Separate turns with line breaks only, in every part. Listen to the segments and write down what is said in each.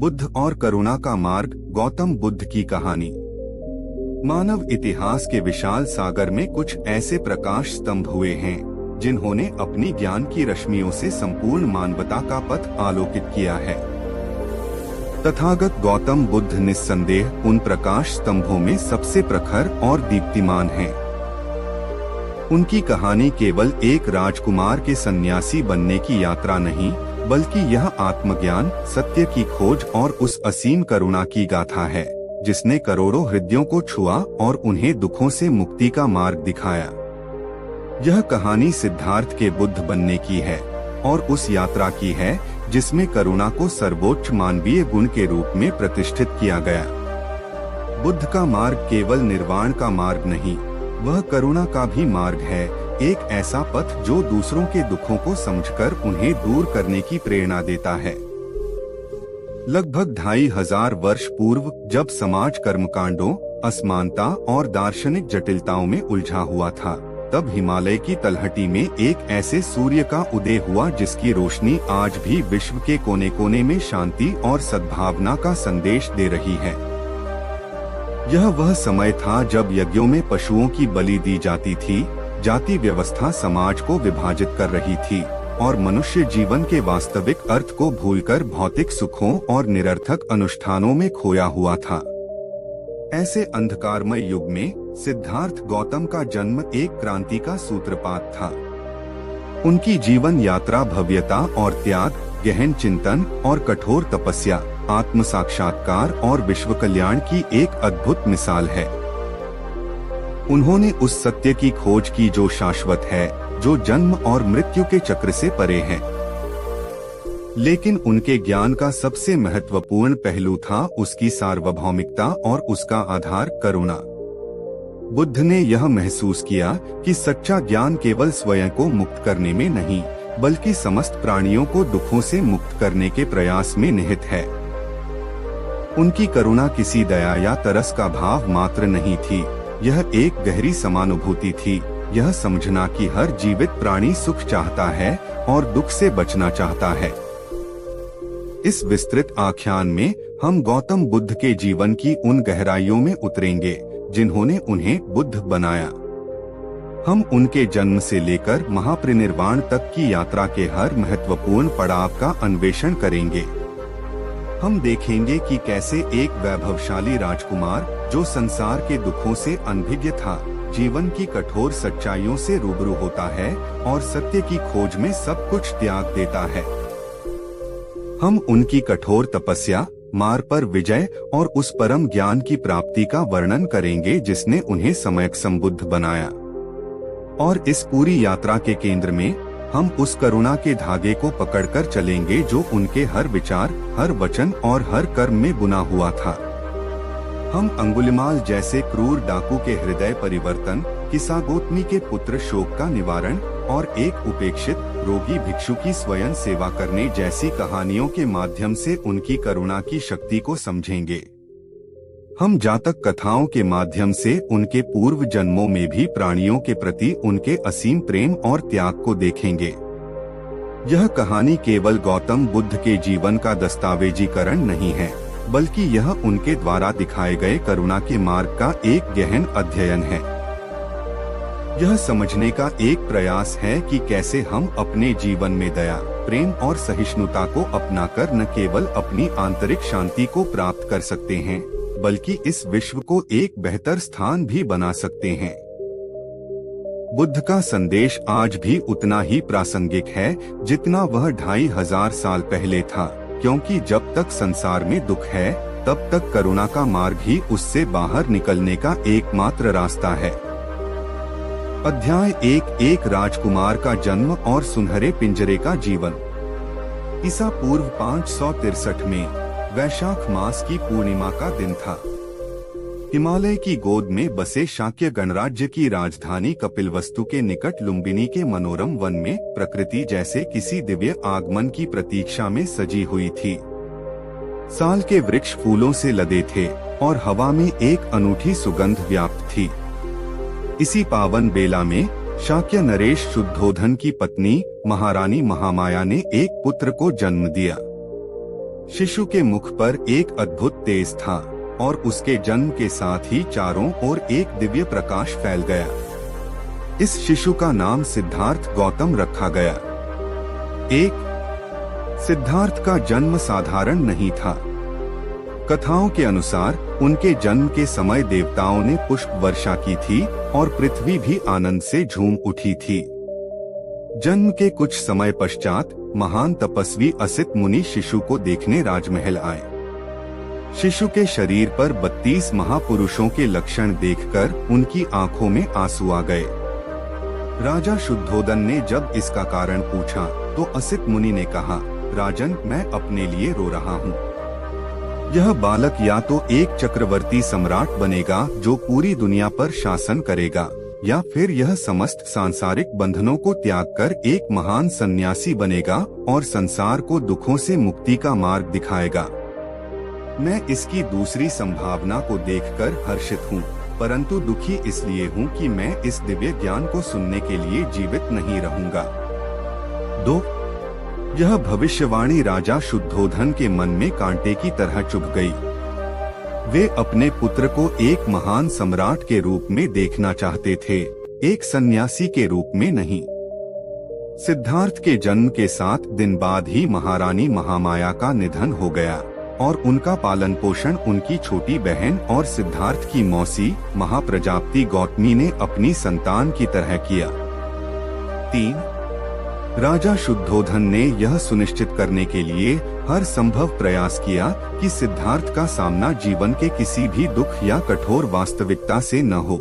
बुद्ध और करुणा का मार्ग। गौतम बुद्ध की कहानी। मानव इतिहास के विशाल सागर में कुछ ऐसे प्रकाश स्तंभ हुए हैं जिन्होंने अपनी ज्ञान की रश्मियों से संपूर्ण मानवता का पथ आलोकित किया है। तथागत गौतम बुद्ध निस्संदेह उन प्रकाश स्तंभों में सबसे प्रखर और दीप्तिमान हैं। उनकी कहानी केवल एक राजकुमार के सन्यासी बनने की यात्रा नहीं, बल्कि यह आत्मज्ञान, सत्य की खोज और उस असीम करुणा की गाथा है जिसने करोड़ों हृदयों को छुआ और उन्हें दुखों से मुक्ति का मार्ग दिखाया। यह कहानी सिद्धार्थ के बुद्ध बनने की है और उस यात्रा की है जिसमें करुणा को सर्वोच्च मानवीय गुण के रूप में प्रतिष्ठित किया गया। बुद्ध का मार्ग केवल निर्वाण का मार्ग नहीं, वह करुणा का भी मार्ग है, एक ऐसा पथ जो दूसरों के दुखों को समझकर उन्हें दूर करने की प्रेरणा देता है। लगभग 2500 वर्ष पूर्व जब समाज कर्मकांडों, असमानता और दार्शनिक जटिलताओं में उलझा हुआ था, तब हिमालय की तलहटी में एक ऐसे सूर्य का उदय हुआ जिसकी रोशनी आज भी विश्व के कोने कोने में शांति और सद्भावना का संदेश दे रही है। यह वह समय था जब यज्ञों में पशुओं की बलि दी जाती थी, जाति व्यवस्था समाज को विभाजित कर रही थी और मनुष्य जीवन के वास्तविक अर्थ को भूलकर भौतिक सुखों और निरर्थक अनुष्ठानों में खोया हुआ था। ऐसे अंधकारमय युग में सिद्धार्थ गौतम का जन्म एक क्रांति का सूत्रपात था। उनकी जीवन यात्रा भव्यता और त्याग, गहन चिंतन और कठोर तपस्या, आत्म साक्षात्कार और विश्व कल्याण की एक अद्भुत मिसाल है। उन्होंने उस सत्य की खोज की जो शाश्वत है, जो जन्म और मृत्यु के चक्र से परे है। लेकिन उनके ज्ञान का सबसे महत्वपूर्ण पहलू था उसकी सार्वभौमिकता और उसका आधार करुणा। बुद्ध ने यह महसूस किया कि सच्चा ज्ञान केवल स्वयं को मुक्त करने में नहीं, बल्कि समस्त प्राणियों को दुखों से मुक्त करने के प्रयास में निहित है। उनकी करुणा किसी दया या तरस का भाव मात्र नहीं थी, यह एक गहरी समानुभूति थी। यह समझना कि हर जीवित प्राणी सुख चाहता है और दुख से बचना चाहता है। इस विस्तृत आख्यान में हम गौतम बुद्ध के जीवन की उन गहराइयों में उतरेंगे जिन्होंने उन्हें बुद्ध बनाया। हम उनके जन्म से लेकर महापरिनिर्वाण तक की यात्रा के हर महत्वपूर्ण पड़ाव का अन्वेषण करेंगे। हम देखेंगे कि कैसे एक वैभवशाली राजकुमार जो संसार के दुखों से अनभिज्ञ था, जीवन की कठोर सच्चाइयों से रूबरू होता है और सत्य की खोज में सब कुछ त्याग देता है। हम उनकी कठोर तपस्या, मार पर विजय और उस परम ज्ञान की प्राप्ति का वर्णन करेंगे जिसने उन्हें सम्यक संबुद्ध बनाया। और इस पूरी यात्रा के केंद्र में हम उस करुणा के धागे को पकड़कर चलेंगे जो उनके हर विचार, हर वचन और हर कर्म में बुना हुआ था। हम अंगुलिमाल जैसे क्रूर डाकू के हृदय परिवर्तन, किसागोतमी के पुत्र शोक का निवारण और एक उपेक्षित रोगी भिक्षु की स्वयं सेवा करने जैसी कहानियों के माध्यम से उनकी करुणा की शक्ति को समझेंगे। हम जातक कथाओं के माध्यम से उनके पूर्व जन्मों में भी प्राणियों के प्रति उनके असीम प्रेम और त्याग को देखेंगे। यह कहानी केवल गौतम बुद्ध के जीवन का दस्तावेजीकरण नहीं है, बल्कि यह उनके द्वारा दिखाए गए करुणा के मार्ग का एक गहन अध्ययन है। यह समझने का एक प्रयास है कि कैसे हम अपने जीवन में दया, प्रेम और सहिष्णुता को अपनाकर न केवल अपनी आंतरिक शांति को प्राप्त कर सकते हैं, बल्कि इस विश्व को एक बेहतर स्थान भी बना सकते हैं। बुद्ध का संदेश आज भी उतना ही प्रासंगिक है जितना वह 2500 साल पहले था, क्योंकि जब तक संसार में दुख है, तब तक करुणा का मार्ग ही उससे बाहर निकलने का एकमात्र रास्ता है। अध्याय 1, एक राजकुमार का जन्म और सुनहरे पिंजरे का जीवन। ईसा पूर्व 563 में वैशाख मास की पूर्णिमा का दिन था। हिमालय की गोद में बसे शाक्य गणराज्य की राजधानी कपिलवस्तु के निकट लुम्बिनी के मनोरम वन में प्रकृति जैसे किसी दिव्य आगमन की प्रतीक्षा में सजी हुई थी। साल के वृक्ष फूलों से लदे थे और हवा में एक अनूठी सुगंध व्याप्त थी। इसी पावन बेला में शाक्य नरेश शुद्धोधन की पत्नी महारानी महामाया ने एक पुत्र को जन्म दिया। शिशु के मुख पर एक अद्भुत तेज था और उसके जन्म के साथ ही चारों ओर एक दिव्य प्रकाश फैल गया। इस शिशु का नाम सिद्धार्थ गौतम रखा गया। सिद्धार्थ का जन्म साधारण नहीं था। कथाओं के अनुसार उनके जन्म के समय देवताओं ने पुष्प वर्षा की थी और पृथ्वी भी आनंद से झूम उठी थी। जन्म के कुछ समय पश्चात महान तपस्वी असित मुनि शिशु को देखने राजमहल आए। शिशु के शरीर पर 32 महापुरुषों के लक्षण देखकर उनकी आंखों में आंसू आ गए। राजा शुद्धोधन ने जब इसका कारण पूछा तो असित मुनि ने कहा, राजन, मैं अपने लिए रो रहा हूँ। यह बालक या तो एक चक्रवर्ती सम्राट बनेगा जो पूरी दुनिया पर शासन करेगा, या फिर यह समस्त सांसारिक बंधनों को त्याग कर एक महान सन्यासी बनेगा और संसार को दुखों से मुक्ति का मार्ग दिखाएगा। मैं इसकी दूसरी संभावना को देखकर हर्षित हूँ, परंतु दुखी इसलिए हूँ कि मैं इस दिव्य ज्ञान को सुनने के लिए जीवित नहीं रहूंगा। 2. यह भविष्यवाणी राजा शुद्धोधन के मन में कांटे की तरह चुभ गई। वे अपने पुत्र को एक महान सम्राट के रूप में देखना चाहते थे, एक सन्यासी के रूप में नहीं। सिद्धार्थ के जन्म के 7 दिन बाद ही महारानी महामाया का निधन हो गया और उनका पालन पोषण उनकी छोटी बहन और सिद्धार्थ की मौसी महाप्रजापति गौतमी ने अपनी संतान की तरह किया। 3. राजा शुद्धोधन ने यह सुनिश्चित करने के लिए हर संभव प्रयास किया कि सिद्धार्थ का सामना जीवन के किसी भी दुख या कठोर वास्तविकता से न हो।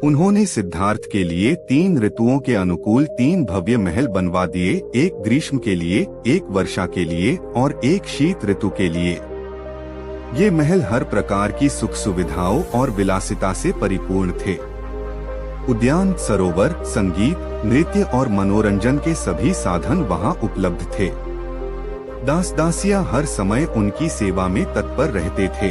उन्होंने सिद्धार्थ के लिए 3 ऋतुओं के अनुकूल 3 भव्य महल बनवा दिए, एक ग्रीष्म के लिए, एक वर्षा के लिए और एक शीत ऋतु के लिए। ये महल हर प्रकार की सुख सुविधाओं और विलासिता से परिपूर्ण थे। उद्यान, सरोवर, संगीत, नृत्य और मनोरंजन के सभी साधन वहां उपलब्ध थे। दास दासियां हर समय उनकी सेवा में तत्पर रहते थे।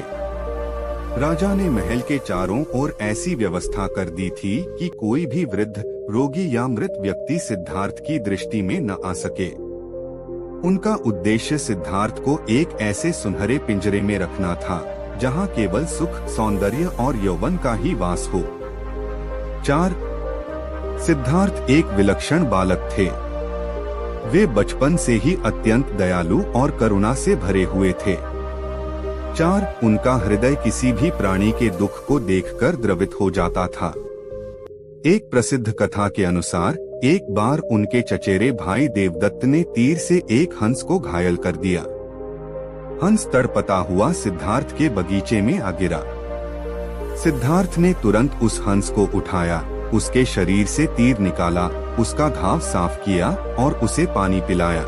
राजा ने महल के चारों ओर ऐसी व्यवस्था कर दी थी कि कोई भी वृद्ध, रोगी या मृत व्यक्ति सिद्धार्थ की दृष्टि में न आ सके। उनका उद्देश्य सिद्धार्थ को एक ऐसे सुनहरे पिंजरे में रखना था जहां केवल सुख, सौंदर्य और यौवन का ही वास हो। 4. सिद्धार्थ एक विलक्षण बालक थे। वे बचपन से ही अत्यंत दयालु और करुणा से भरे हुए थे। 4. उनका हृदय किसी भी प्राणी के दुख को देखकर द्रवित हो जाता था। एक प्रसिद्ध कथा के अनुसार एक बार उनके चचेरे भाई देवदत्त ने तीर से एक हंस को घायल कर दिया। हंस तड़पता हुआ सिद्धार्थ के बगीचे में आ गिरा। सिद्धार्थ ने तुरंत उस हंस को उठाया, उसके शरीर से तीर निकाला, उसका घाव साफ किया और उसे पानी पिलाया।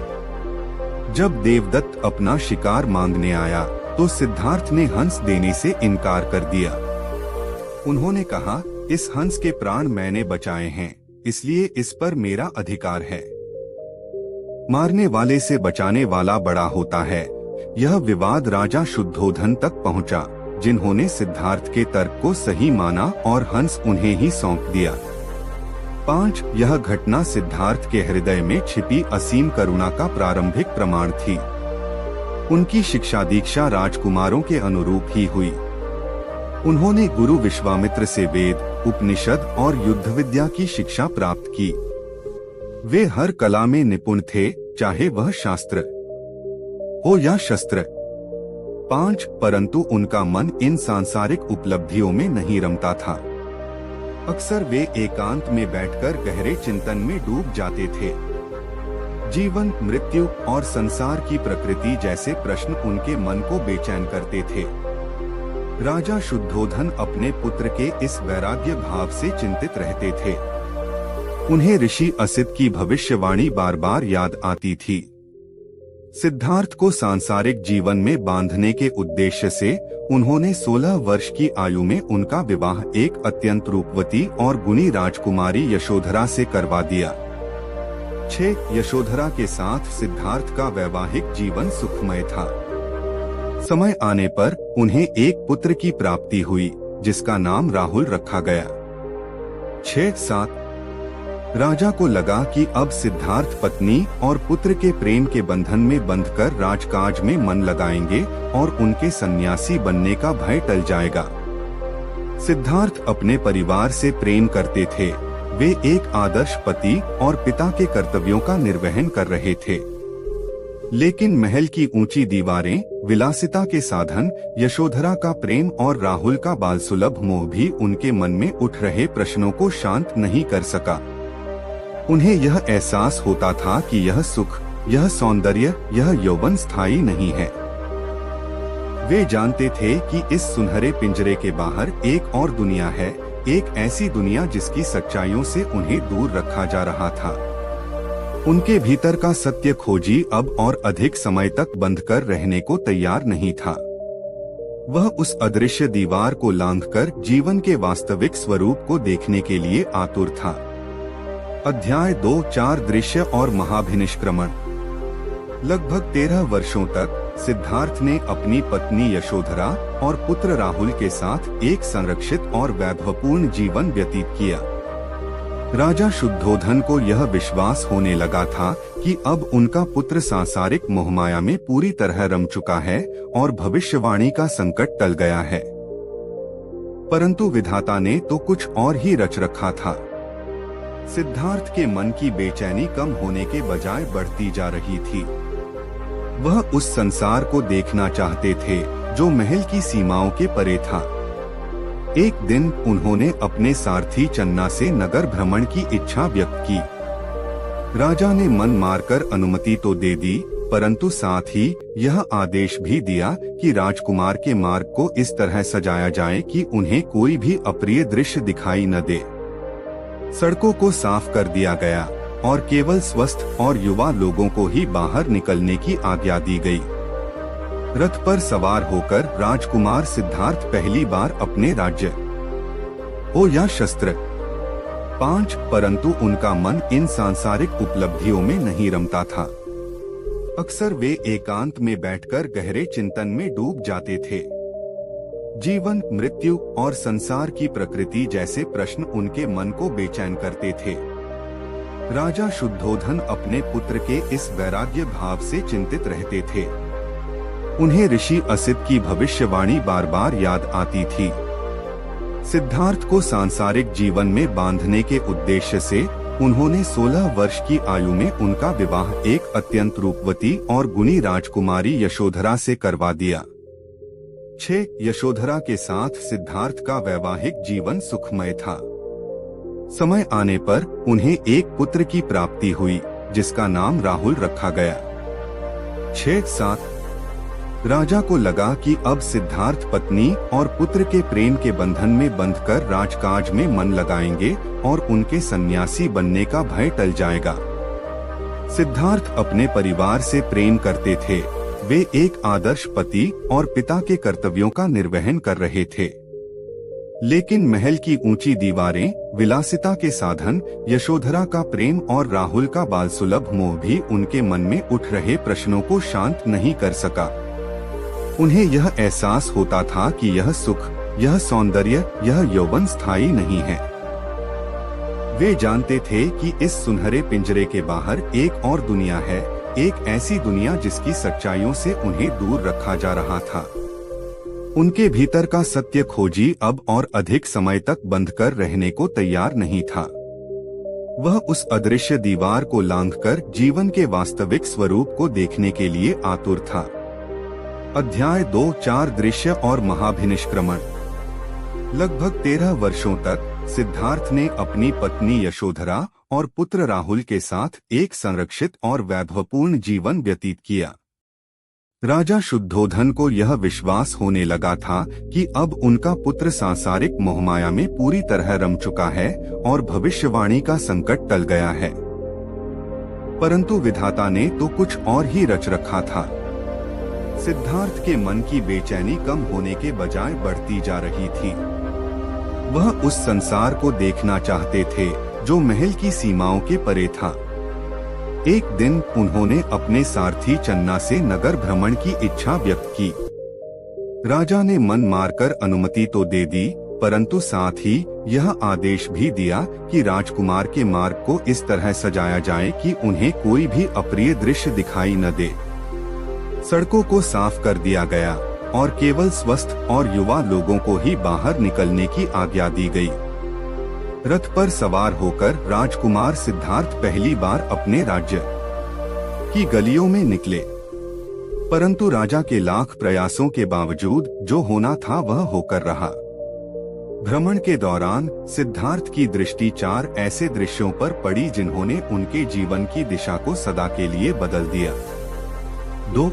जब देवदत्त अपना शिकार मांगने आया तो सिद्धार्थ ने हंस देने से इनकार कर दिया। उन्होंने कहा, इस हंस के प्राण मैंने बचाए हैं, इसलिए इस पर मेरा अधिकार है। मारने वाले से बचाने वाला बड़ा होता है। यह विवाद राजा शुद्धोधन तक पहुंचा, जिन्होंने सिद्धार्थ के तर्क को सही माना और हंस उन्हें ही सौंप दिया। 5. यह घटना सिद्धार्थ के हृदय में छिपी असीम करुणा का प्रारंभिक प्रमाण थी। उनकी शिक्षा दीक्षा राजकुमारों के अनुरूप ही हुई। उन्होंने गुरु विश्वामित्र से वेद, उपनिषद और युद्ध विद्या की शिक्षा प्राप्त की। वे हर कला में निपुण थे, चाहे वह शास्त्र हो या शस्त्र। 5. परंतु उनका मन इन सांसारिक उपलब्धियों में नहीं रमता था। अक्सर वे एकांत में बैठकर गहरे चिंतन में डूब जाते थे। जीवन, मृत्यु और संसार की प्रकृति जैसे प्रश्न उनके मन को बेचैन करते थे। राजा शुद्धोधन अपने पुत्र के इस वैराग्य भाव से चिंतित रहते थे। उन्हें ऋषि असित की भविष्यवाणी बार बार याद आती थी। सिद्धार्थ को सांसारिक जीवन में बांधने के उद्देश्य से उन्होंने 16 वर्ष की आयु में उनका विवाह एक अत्यंत रूपवती और गुणी राजकुमारी यशोधरा से करवा दिया। 6. यशोधरा के साथ सिद्धार्थ का वैवाहिक जीवन सुखमय था। समय आने पर उन्हें एक पुत्र की प्राप्ति हुई, जिसका नाम राहुल रखा गया। 6-7 राजा को लगा कि अब सिद्धार्थ पत्नी और पुत्र के प्रेम के बंधन में बंधकर राजकाज में मन लगाएंगे और उनके सन्यासी बनने का भय टल जाएगा। सिद्धार्थ अपने परिवार से प्रेम करते थे। वे एक आदर्श पति और पिता के कर्तव्यों का निर्वहन कर रहे थे। लेकिन महल की ऊंची दीवारें, विलासिता के साधन, यशोधरा का प्रेम और राहुल का बालसुलभ मोह भी उनके मन में उठ रहे प्रश्नों को शांत नहीं कर सका। उन्हें यह एहसास होता था कि यह सुख, यह सौंदर्य, यह यौवन स्थायी नहीं है। वे जानते थे कि इस सुनहरे पिंजरे के बाहर एक और दुनिया है, एक ऐसी दुनिया जिसकी सच्चाइयों से उन्हें दूर रखा जा रहा था। उनके भीतर का सत्य खोजी अब और अधिक समय तक बंद कर रहने को तैयार नहीं था। वह उस अदृश्य दीवार को लांघकर जीवन के वास्तविक स्वरूप को देखने के लिए आतुर था। अध्याय 2-4 दृश्य और महाभिनिष्क्रमण। लगभग 13 वर्षों तक सिद्धार्थ ने अपनी पत्नी यशोधरा और पुत्र राहुल के साथ एक संरक्षित और वैभवपूर्ण जीवन व्यतीत किया। राजा शुद्धोधन को यह विश्वास होने लगा था कि अब उनका पुत्र सांसारिक मोहमाया में पूरी तरह रम चुका है और भविष्यवाणी का संकट टल गया है। परंतु विधाता ने तो कुछ और ही रच रखा था। सिद्धार्थ के मन की बेचैनी कम होने के बजाय बढ़ती जा रही थी। वह उस संसार को देखना चाहते थे जो महल की सीमाओं के परे था। एक दिन उन्होंने अपने सारथी चन्ना से नगर भ्रमण की इच्छा व्यक्त की। राजा ने मन मारकर अनुमति तो दे दी, परंतु साथ ही यह आदेश भी दिया कि राजकुमार के मार्ग को इस तरह सजाया जाए कि उन्हें कोई भी अप्रिय दृश्य दिखाई न दे। सड़कों को साफ कर दिया गया और केवल स्वस्थ और युवा लोगों को ही बाहर निकलने की आज्ञा दी गई। रथ पर सवार होकर राजकुमार सिद्धार्थ पहली बार अपने राज्य हो या शस्त्र 5, परंतु उनका मन इन सांसारिक उपलब्धियों में नहीं रमता था। अक्सर वे एकांत में बैठकर गहरे चिंतन में डूब जाते थे। जीवन, मृत्यु और संसार की प्रकृति जैसे प्रश्न उनके मन को बेचैन करते थे। राजा शुद्धोधन अपने पुत्र के इस वैराग्य भाव से चिंतित रहते थे। उन्हें ऋषि असित की भविष्यवाणी बार बार याद आती थी। सिद्धार्थ को सांसारिक जीवन में बांधने के उद्देश्य से उन्होंने 16 वर्ष की आयु में उनका विवाह एक अत्यंत रूपवती और गुणी राजकुमारी यशोधरा से करवा दिया। 6 यशोधरा के साथ सिद्धार्थ का वैवाहिक जीवन सुखमय था। समय आने पर उन्हें एक पुत्र की प्राप्ति हुई, जिसका नाम राहुल रखा गया। 6-7 राजा को लगा कि अब सिद्धार्थ पत्नी और पुत्र के प्रेम के बंधन में बंधकर राजकाज में मन लगाएंगे और उनके सन्यासी बनने का भय टल जाएगा। सिद्धार्थ अपने परिवार से प्रेम करते थे। वे एक आदर्श पति और पिता के कर्तव्यों का निर्वहन कर रहे थे। लेकिन महल की ऊंची दीवारें, विलासिता के साधन, यशोधरा का प्रेम और राहुल का बालसुलभ मोह भी उनके मन में उठ रहे प्रश्नों को शांत नहीं कर सका। उन्हें यह एहसास होता था कि यह सुख, यह सौंदर्य, यह यौवन स्थायी नहीं है। वे जानते थे कि इस सुनहरे पिंजरे के बाहर एक और दुनिया है, एक ऐसी दुनिया जिसकी सच्चाइयों से उन्हें दूर रखा जा रहा था। उनके भीतर का सत्य खोजी अब और अधिक समय तक बंद कर रहने को तैयार नहीं था। वह उस अदृश्य दीवार को लांघकर जीवन के वास्तविक स्वरूप को देखने के लिए आतुर था। अध्याय 2-4 दृश्य और महाभिनिष्क्रमण। लगभग 13 वर्षों तक सिद्धार्थ ने अपनी पत्नी यशोधरा और पुत्र राहुल के साथ एक संरक्षित और वैभवपूर्ण जीवन व्यतीत किया। राजा शुद्धोधन को यह विश्वास होने लगा था कि अब उनका पुत्र सांसारिक मोहमाया में पूरी तरह रम चुका है और भविष्यवाणी का संकट टल गया है। परंतु विधाता ने तो कुछ और ही रच रखा था। सिद्धार्थ के मन की बेचैनी कम होने के बजाय बढ़ती जा रही थी। वह उस संसार को देखना चाहते थे जो महल की सीमाओं के परे था। एक दिन उन्होंने अपने सारथी चन्ना से नगर भ्रमण की इच्छा व्यक्त की। राजा ने मन मारकर अनुमति तो दे दी, परंतु साथ ही यह आदेश भी दिया कि राजकुमार के मार्ग को इस तरह सजाया जाए कि उन्हें कोई भी अप्रिय दृश्य दिखाई न दे। सड़कों को साफ कर दिया गया और केवल स्वस्थ और युवा लोगों को ही बाहर निकलने की आज्ञा दी गई। रथ पर सवार होकर राजकुमार सिद्धार्थ पहली बार अपने राज्य की गलियों में निकले, परंतु राजा के लाख प्रयासों के बावजूद जो होना था वह होकर रहा। भ्रमण के दौरान सिद्धार्थ की दृष्टि 4 ऐसे दृश्यों पर पड़ी जिन्होंने उनके जीवन की दिशा को सदा के लिए बदल दिया। 2.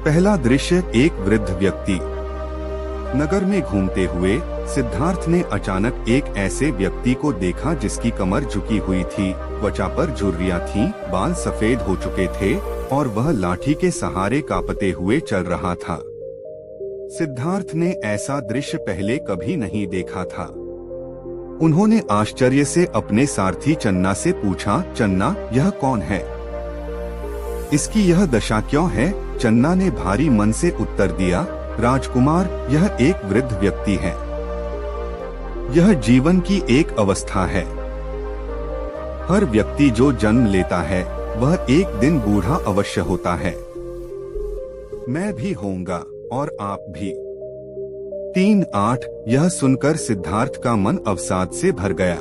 पहला दृश्य, एक वृद्ध व्यक्ति। नगर में घूमते हुए सिद्धार्थ ने अचानक एक ऐसे व्यक्ति को देखा जिसकी कमर झुकी हुई थी, त्वचा पर झुर्रियां थीं, बाल सफेद हो चुके थे और वह लाठी के सहारे कांपते हुए चल रहा था। सिद्धार्थ ने ऐसा दृश्य पहले कभी नहीं देखा था। उन्होंने आश्चर्य से अपने सारथी चन्ना से पूछा, चन्ना, यह कौन है? इसकी यह दशा क्यों है? चन्ना ने भारी मन से उत्तर दिया, राजकुमार, यह एक वृद्ध व्यक्ति है। यह जीवन की एक अवस्था है। हर व्यक्ति जो जन्म लेता है वह एक दिन बूढ़ा अवश्य होता है। मैं भी होऊंगा और आप भी। 3:8 यह सुनकर सिद्धार्थ का मन अवसाद से भर गया।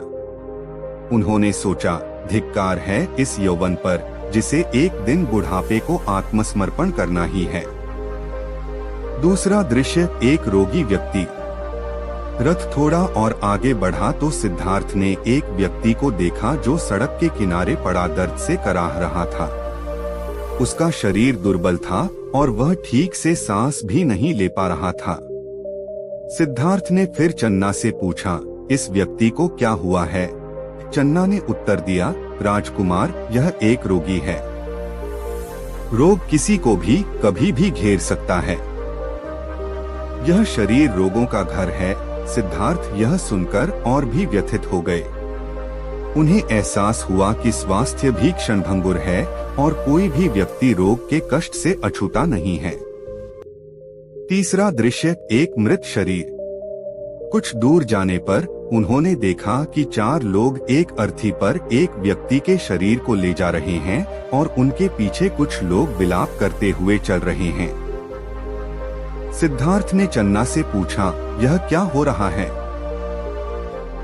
उन्होंने सोचा, धिक्कार है इस यौवन पर जिसे एक दिन बुढ़ापे को आत्मसमर्पण करना ही है। दूसरा दृश्य, एक रोगी व्यक्ति। रथ थोड़ा और आगे बढ़ा तो सिद्धार्थ ने एक व्यक्ति को देखा जो सड़क के किनारे पड़ा दर्द से कराह रहा था। उसका शरीर दुर्बल था और वह ठीक से सांस भी नहीं ले पा रहा था। सिद्धार्थ ने फिर चन्ना से पूछा, इस व्यक्ति को क्या हुआ है? चन्ना ने उत्तर दिया, राजकुमार, यह एक रोगी है। रोग किसी को भी कभी भी घेर सकता है। यह शरीर रोगों का घर है। सिद्धार्थ यह सुनकर और भी व्यथित हो गए। उन्हें एहसास हुआ कि स्वास्थ्य भी क्षणभंगुर है और कोई भी व्यक्ति रोग के कष्ट से अछूता नहीं है। तीसरा दृश्य, एक मृत शरीर। कुछ दूर जाने पर उन्होंने देखा कि 4 लोग एक अर्थी पर एक व्यक्ति के शरीर को ले जा रहे हैं और उनके पीछे कुछ लोग विलाप करते हुए चल रहे हैं। सिद्धार्थ ने चन्ना से पूछा, यह क्या हो रहा है?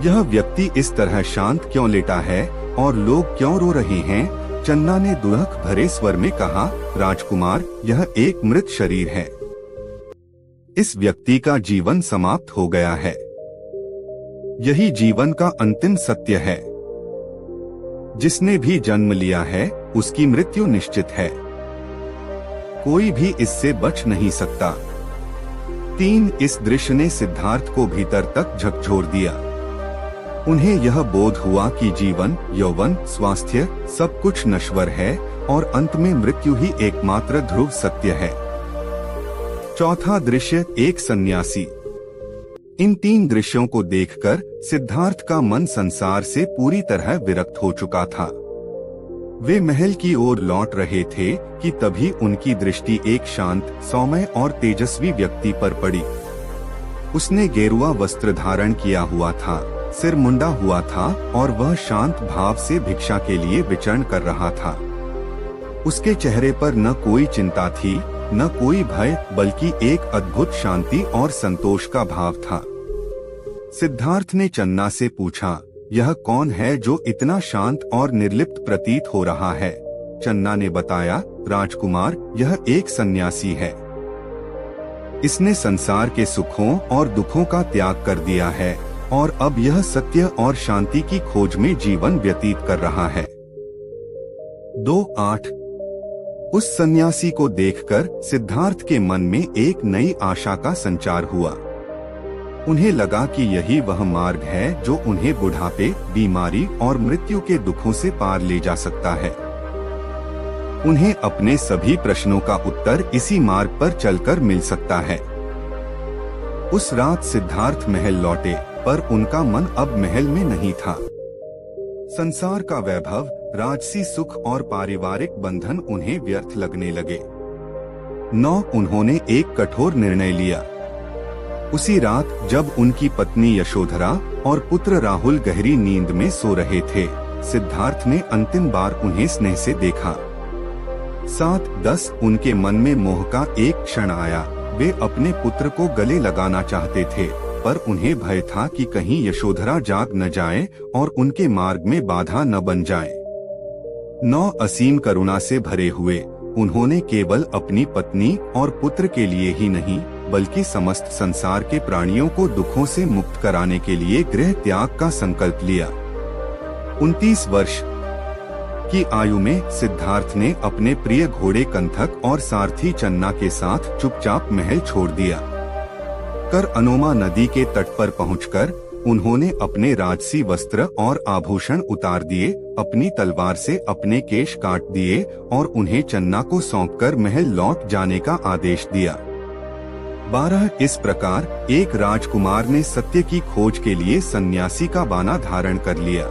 यह व्यक्ति इस तरह शांत क्यों लेटा है और लोग क्यों रो रहे हैं? चन्ना ने दुख भरे स्वर में कहा, राजकुमार, यह एक मृत शरीर है। इस व्यक्ति का जीवन समाप्त हो गया है। यही जीवन का अंतिम सत्य है। जिसने भी जन्म लिया है उसकी मृत्यु निश्चित है। कोई भी इससे बच नहीं सकता। 3 इस दृश्य ने सिद्धार्थ को भीतर तक झकझोर दिया। उन्हें यह बोध हुआ कि जीवन, यौवन, स्वास्थ्य सब कुछ नश्वर है और अंत में मृत्यु ही एकमात्र ध्रुव सत्य है। चौथा दृश्य, एक सन्यासी। इन 3 दृश्यों को देखकर सिद्धार्थ का मन संसार से पूरी तरह विरक्त हो चुका था। वे महल की ओर लौट रहे थे कि तभी उनकी दृष्टि एक शांत, सौम्य और तेजस्वी व्यक्ति पर पड़ी। उसने गेरुआ वस्त्र धारण किया हुआ था, सिर मुंडा हुआ था और वह शांत भाव से भिक्षा के लिए विचरण कर रहा था। उसके चेहरे पर न कोई चिंता थी, न कोई भय, बल्कि एक अद्भुत शांति और संतोष का भाव था। सिद्धार्थ ने चन्ना से पूछा, यह कौन है जो इतना शांत और निर्लिप्त प्रतीत हो रहा है? चन्ना ने बताया, राजकुमार, यह एक सन्यासी है। इसने संसार के सुखों और दुखों का त्याग कर दिया है और अब यह सत्य और शांति की खोज में जीवन व्यतीत कर रहा है। 2:8 उस सन्यासी को देखकर सिद्धार्थ के मन में एक नई आशा का संचार हुआ। उन्हें लगा कि यही वह मार्ग है जो उन्हें बुढ़ापे, बीमारी और मृत्यु के दुखों से पार ले जा सकता है। उन्हें अपने सभी प्रश्नों का उत्तर इसी मार्ग पर चलकर मिल सकता है। उस रात सिद्धार्थ महल लौटे, पर उनका मन अब महल में नहीं था। संसार का वैभव, राजसी सुख और पारिवारिक बंधन उन्हें व्यर्थ लगने लगे। 9 उन्होंने एक कठोर निर्णय लिया। उसी रात जब उनकी पत्नी यशोधरा और पुत्र राहुल गहरी नींद में सो रहे थे, सिद्धार्थ ने अंतिम बार उन्हें स्नेह से देखा। 7-10 उनके मन में मोह का एक क्षण आया। वे अपने पुत्र को गले लगाना चाहते थे, पर उन्हें भय था कि कहीं यशोधरा जाग न जाए और उनके मार्ग में बाधा न बन जाए। 9 असीम करुणा से भरे हुए उन्होंने केवल अपनी पत्नी और पुत्र के लिए ही नहीं, बल्कि समस्त संसार के प्राणियों को दुखों से मुक्त कराने के लिए गृह त्याग का संकल्प लिया। 29 वर्ष की आयु में सिद्धार्थ ने अपने प्रिय घोड़े कंथक और सारथी चन्ना के साथ चुपचाप महल छोड़ दिया। अनोमा नदी के तट पर पहुंचकर उन्होंने अपने राजसी वस्त्र और आभूषण उतार दिए, अपनी तलवार से अपने केश काट दिए और उन्हें चन्ना को सौंपकर महल लौट जाने का आदेश दिया। 12 इस प्रकार एक राजकुमार ने सत्य की खोज के लिए सन्यासी का बाना धारण कर लिया।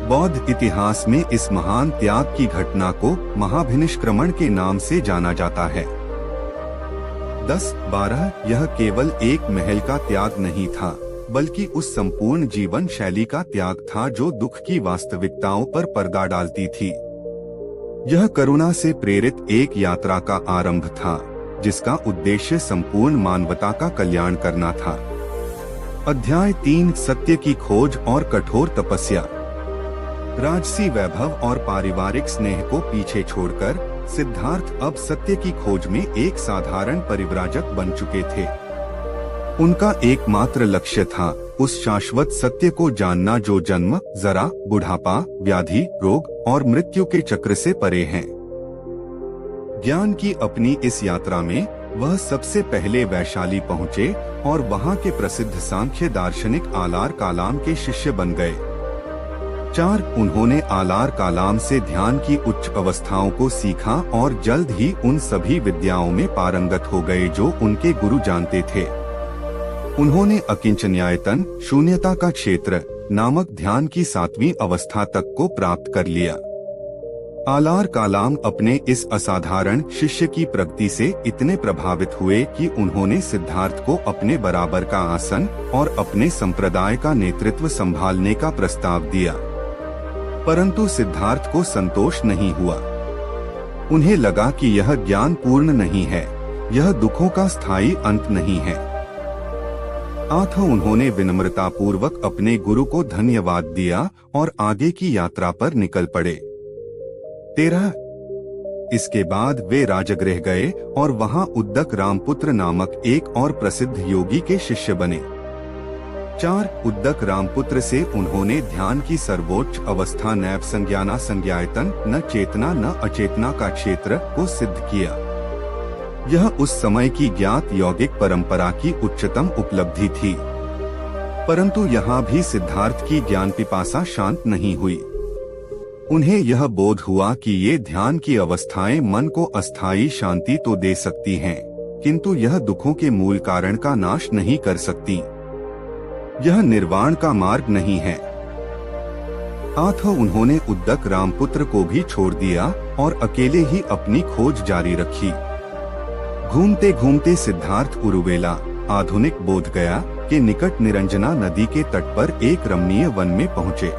बौद्ध इतिहास में इस महान त्याग की घटना को महाभिनिष्क्रमण के नाम से जाना जाता है। 10-12 यह केवल एक महल का त्याग नहीं था, बल्कि उस संपूर्ण जीवन शैली का त्याग था जो दुख की वास्तविकताओं पर पर्दा डालती थी। यह करुणा से प्रेरित एक यात्रा का आरंभ था, जिसका उद्देश्य संपूर्ण मानवता का कल्याण करना था। अध्याय 3 सत्य की खोज और कठोर तपस्या। राजसी वैभव और पारिवारिक स्नेह को पीछे छोड़कर सिद्धार्थ अब सत्य की खोज में एक साधारण परिव्राजक बन चुके थे। उनका एकमात्र लक्ष्य था उस शाश्वत सत्य को जानना जो जन्म, जरा, बुढ़ापा, व्याधि, रोग और मृत्यु के चक्र से परे हैं। ज्ञान की अपनी इस यात्रा में वह सबसे पहले वैशाली पहुँचे और वहाँ के प्रसिद्ध सांख्य दार्शनिक आलार कालाम के शिष्य बन गए। 4 उन्होंने आलार कालाम से ध्यान की उच्च अवस्थाओं को सीखा और जल्द ही उन सभी विद्याओं में पारंगत हो गए जो उनके गुरु जानते थे। उन्होंने अकिंचन्यायतन, शून्यता का क्षेत्र नामक ध्यान की 7वीं अवस्था तक को प्राप्त कर लिया। आलार कालाम अपने इस असाधारण शिष्य की प्रगति से इतने प्रभावित हुए कि उन्होंने सिद्धार्थ को अपने बराबर का आसन और अपने संप्रदाय का नेतृत्व संभालने का प्रस्ताव दिया। परंतु सिद्धार्थ को संतोष नहीं हुआ। उन्हें लगा कि यह ज्ञान पूर्ण नहीं है, यह दुखों का स्थायी अंत नहीं है। अतः उन्होंने विनम्रता पूर्वक अपने गुरु को धन्यवाद दिया और आगे की यात्रा पर निकल पड़े। 13 इसके बाद वे राजगृह गए और वहां उद्दक रामपुत्र नामक एक और प्रसिद्ध योगी के शिष्य बने। 4 उद्दक रामपुत्र से उन्होंने ध्यान की सर्वोच्च अवस्था नैव संज्ञाना संज्ञायतन, न चेतना न अचेतना का क्षेत्र को सिद्ध किया। यह उस समय की ज्ञात यौगिक परंपरा की उच्चतम उपलब्धि थी। परंतु यहाँ भी सिद्धार्थ की ज्ञान पिपासा शांत नहीं हुई। उन्हें यह बोध हुआ कि ये ध्यान की अवस्थाएं मन को अस्थायी शांति तो दे सकती हैं, किंतु यह दुखों के मूल कारण का नाश नहीं कर सकती। यह निर्वाण का मार्ग नहीं है। अतः उन्होंने उद्दक रामपुत्र को भी छोड़ दिया और अकेले ही अपनी खोज जारी रखी। घूमते घूमते सिद्धार्थ उरुवेला, आधुनिक बोध गया के निकट निरंजना नदी के तट पर एक रमणीय वन में पहुँचे।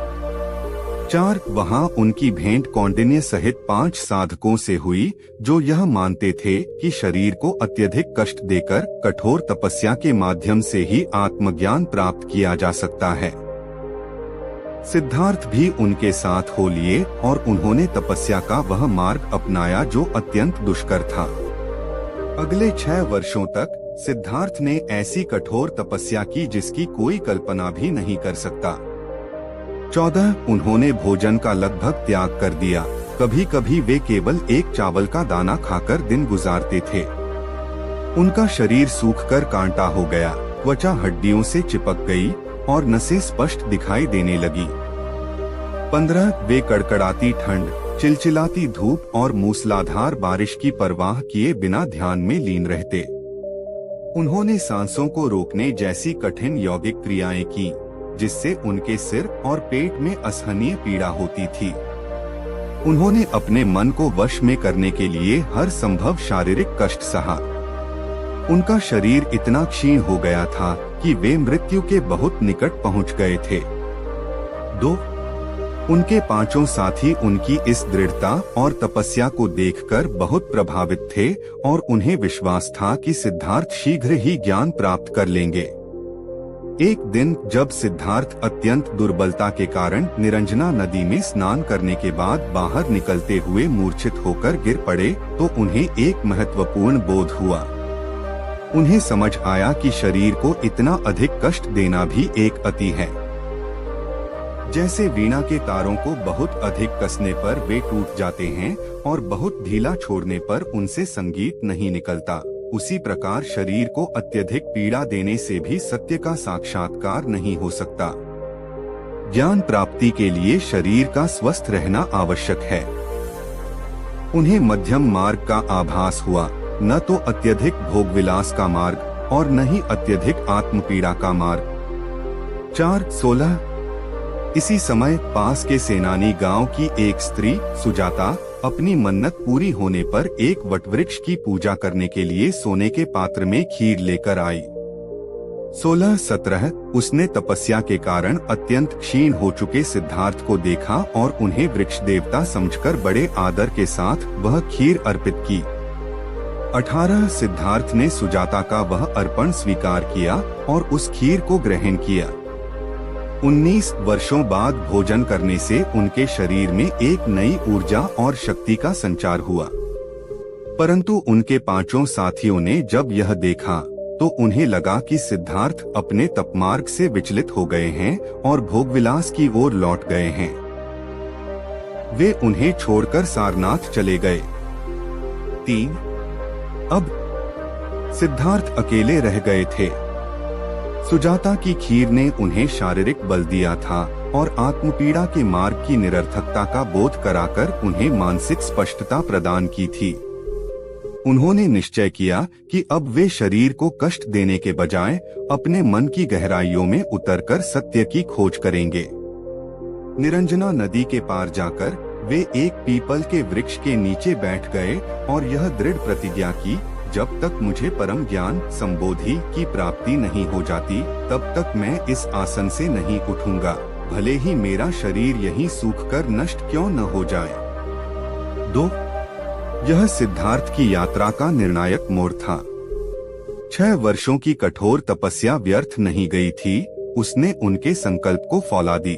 4 वहाँ उनकी भेंट कौंडिन्य सहित 5 साधकों से हुई जो यह मानते थे कि शरीर को अत्यधिक कष्ट देकर कठोर तपस्या के माध्यम से ही आत्मज्ञान प्राप्त किया जा सकता है। सिद्धार्थ भी उनके साथ हो लिए और उन्होंने तपस्या का वह मार्ग अपनाया जो अत्यंत दुष्कर था। अगले 6 वर्षों तक सिद्धार्थ ने ऐसी कठोर तपस्या की जिसकी कोई कल्पना भी नहीं कर सकता। 14 उन्होंने भोजन का लगभग त्याग कर दिया। कभी कभी वे केवल एक चावल का दाना खाकर दिन गुजारते थे। उनका शरीर सूखकर कांटा हो गया, त्वचा हड्डियों से चिपक गई और नसें स्पष्ट दिखाई देने लगी। 15 वे कड़कड़ाती ठंड, चिलचिलाती धूप और मूसलाधार बारिश की परवाह किए बिना ध्यान में लीन रहते। उन्होंने सांसों को रोकने जैसी कठिन यौगिक क्रियाएं की, जिससे उनके सिर और पेट में असहनीय पीड़ा होती थी। उन्होंने अपने मन को वश में करने के लिए हर संभव शारीरिक कष्ट सहा। उनका शरीर इतना क्षीण हो गया था कि वे मृत्यु के बहुत निकट पहुंच गए थे। 2. उनके 5 साथी उनकी इस दृढ़ता और तपस्या को देखकर बहुत प्रभावित थे और उन्हें विश्वास था कि सिद्धार्थ शीघ्र ही ज्ञान प्राप्त कर लेंगे। एक दिन जब सिद्धार्थ अत्यंत दुर्बलता के कारण निरंजना नदी में स्नान करने के बाद बाहर निकलते हुए मूर्छित होकर गिर पड़े तो उन्हें एक महत्वपूर्ण बोध हुआ। उन्हें समझ आया कि शरीर को इतना अधिक कष्ट देना भी एक अति है। जैसे वीणा के तारों को बहुत अधिक कसने पर वे टूट जाते हैं और बहुत ढीला छोड़ने पर उनसे संगीत नहीं निकलता, उसी प्रकार शरीर को अत्यधिक पीड़ा देने से भी सत्य का साक्षात्कार नहीं हो सकता। ज्ञान प्राप्ति के लिए शरीर का स्वस्थ रहना आवश्यक है। उन्हें मध्यम मार्ग का आभास हुआ, न तो अत्यधिक भोगविलास का मार्ग और न ही अत्यधिक आत्मपीड़ा का मार्ग। 4:16 इसी समय पास के सेनानी गांव की एक स्त्री सुजाता अपनी मन्नत पूरी होने पर एक वटवृक्ष की पूजा करने के लिए सोने के पात्र में खीर लेकर आई। 16:17 उसने तपस्या के कारण अत्यंत क्षीण हो चुके सिद्धार्थ को देखा और उन्हें वृक्ष देवता समझकर बड़े आदर के साथ वह खीर अर्पित की। 18 सिद्धार्थ ने सुजाता का वह अर्पण स्वीकार किया और उस खीर को ग्रहण किया। 19 वर्षों बाद भोजन करने से उनके शरीर में एक नई ऊर्जा और शक्ति का संचार हुआ। परंतु उनके 5 साथियों ने जब यह देखा तो उन्हें लगा कि सिद्धार्थ अपने तपमार्ग से विचलित हो गए हैं और भोगविलास की ओर लौट गए हैं। वे उन्हें छोड़कर सारनाथ चले गए। 3. अब सिद्धार्थ अकेले रह गए थे। सुजाता की खीर ने उन्हें शारीरिक बल दिया था और आत्मपीड़ा के मार्ग की निरर्थकता का बोध कराकर उन्हें मानसिक स्पष्टता प्रदान की थी। उन्होंने निश्चय किया कि अब वे शरीर को कष्ट देने के बजाय अपने मन की गहराइयों में उतरकर सत्य की खोज करेंगे। निरंजना नदी के पार जाकर वे एक पीपल के वृक्ष के नीचे बैठ गए और यह दृढ़ प्रतिज्ञा की, जब तक मुझे परम ज्ञान संबोधि की प्राप्ति नहीं हो जाती तब तक मैं इस आसन से नहीं उठूंगा, भले ही मेरा शरीर यहीं सूखकर नष्ट क्यों न हो जाए। 2. यह सिद्धार्थ की यात्रा का निर्णायक मोड़ था। 6 वर्षों की कठोर तपस्या व्यर्थ नहीं गई थी, उसने उनके संकल्प को फौलादी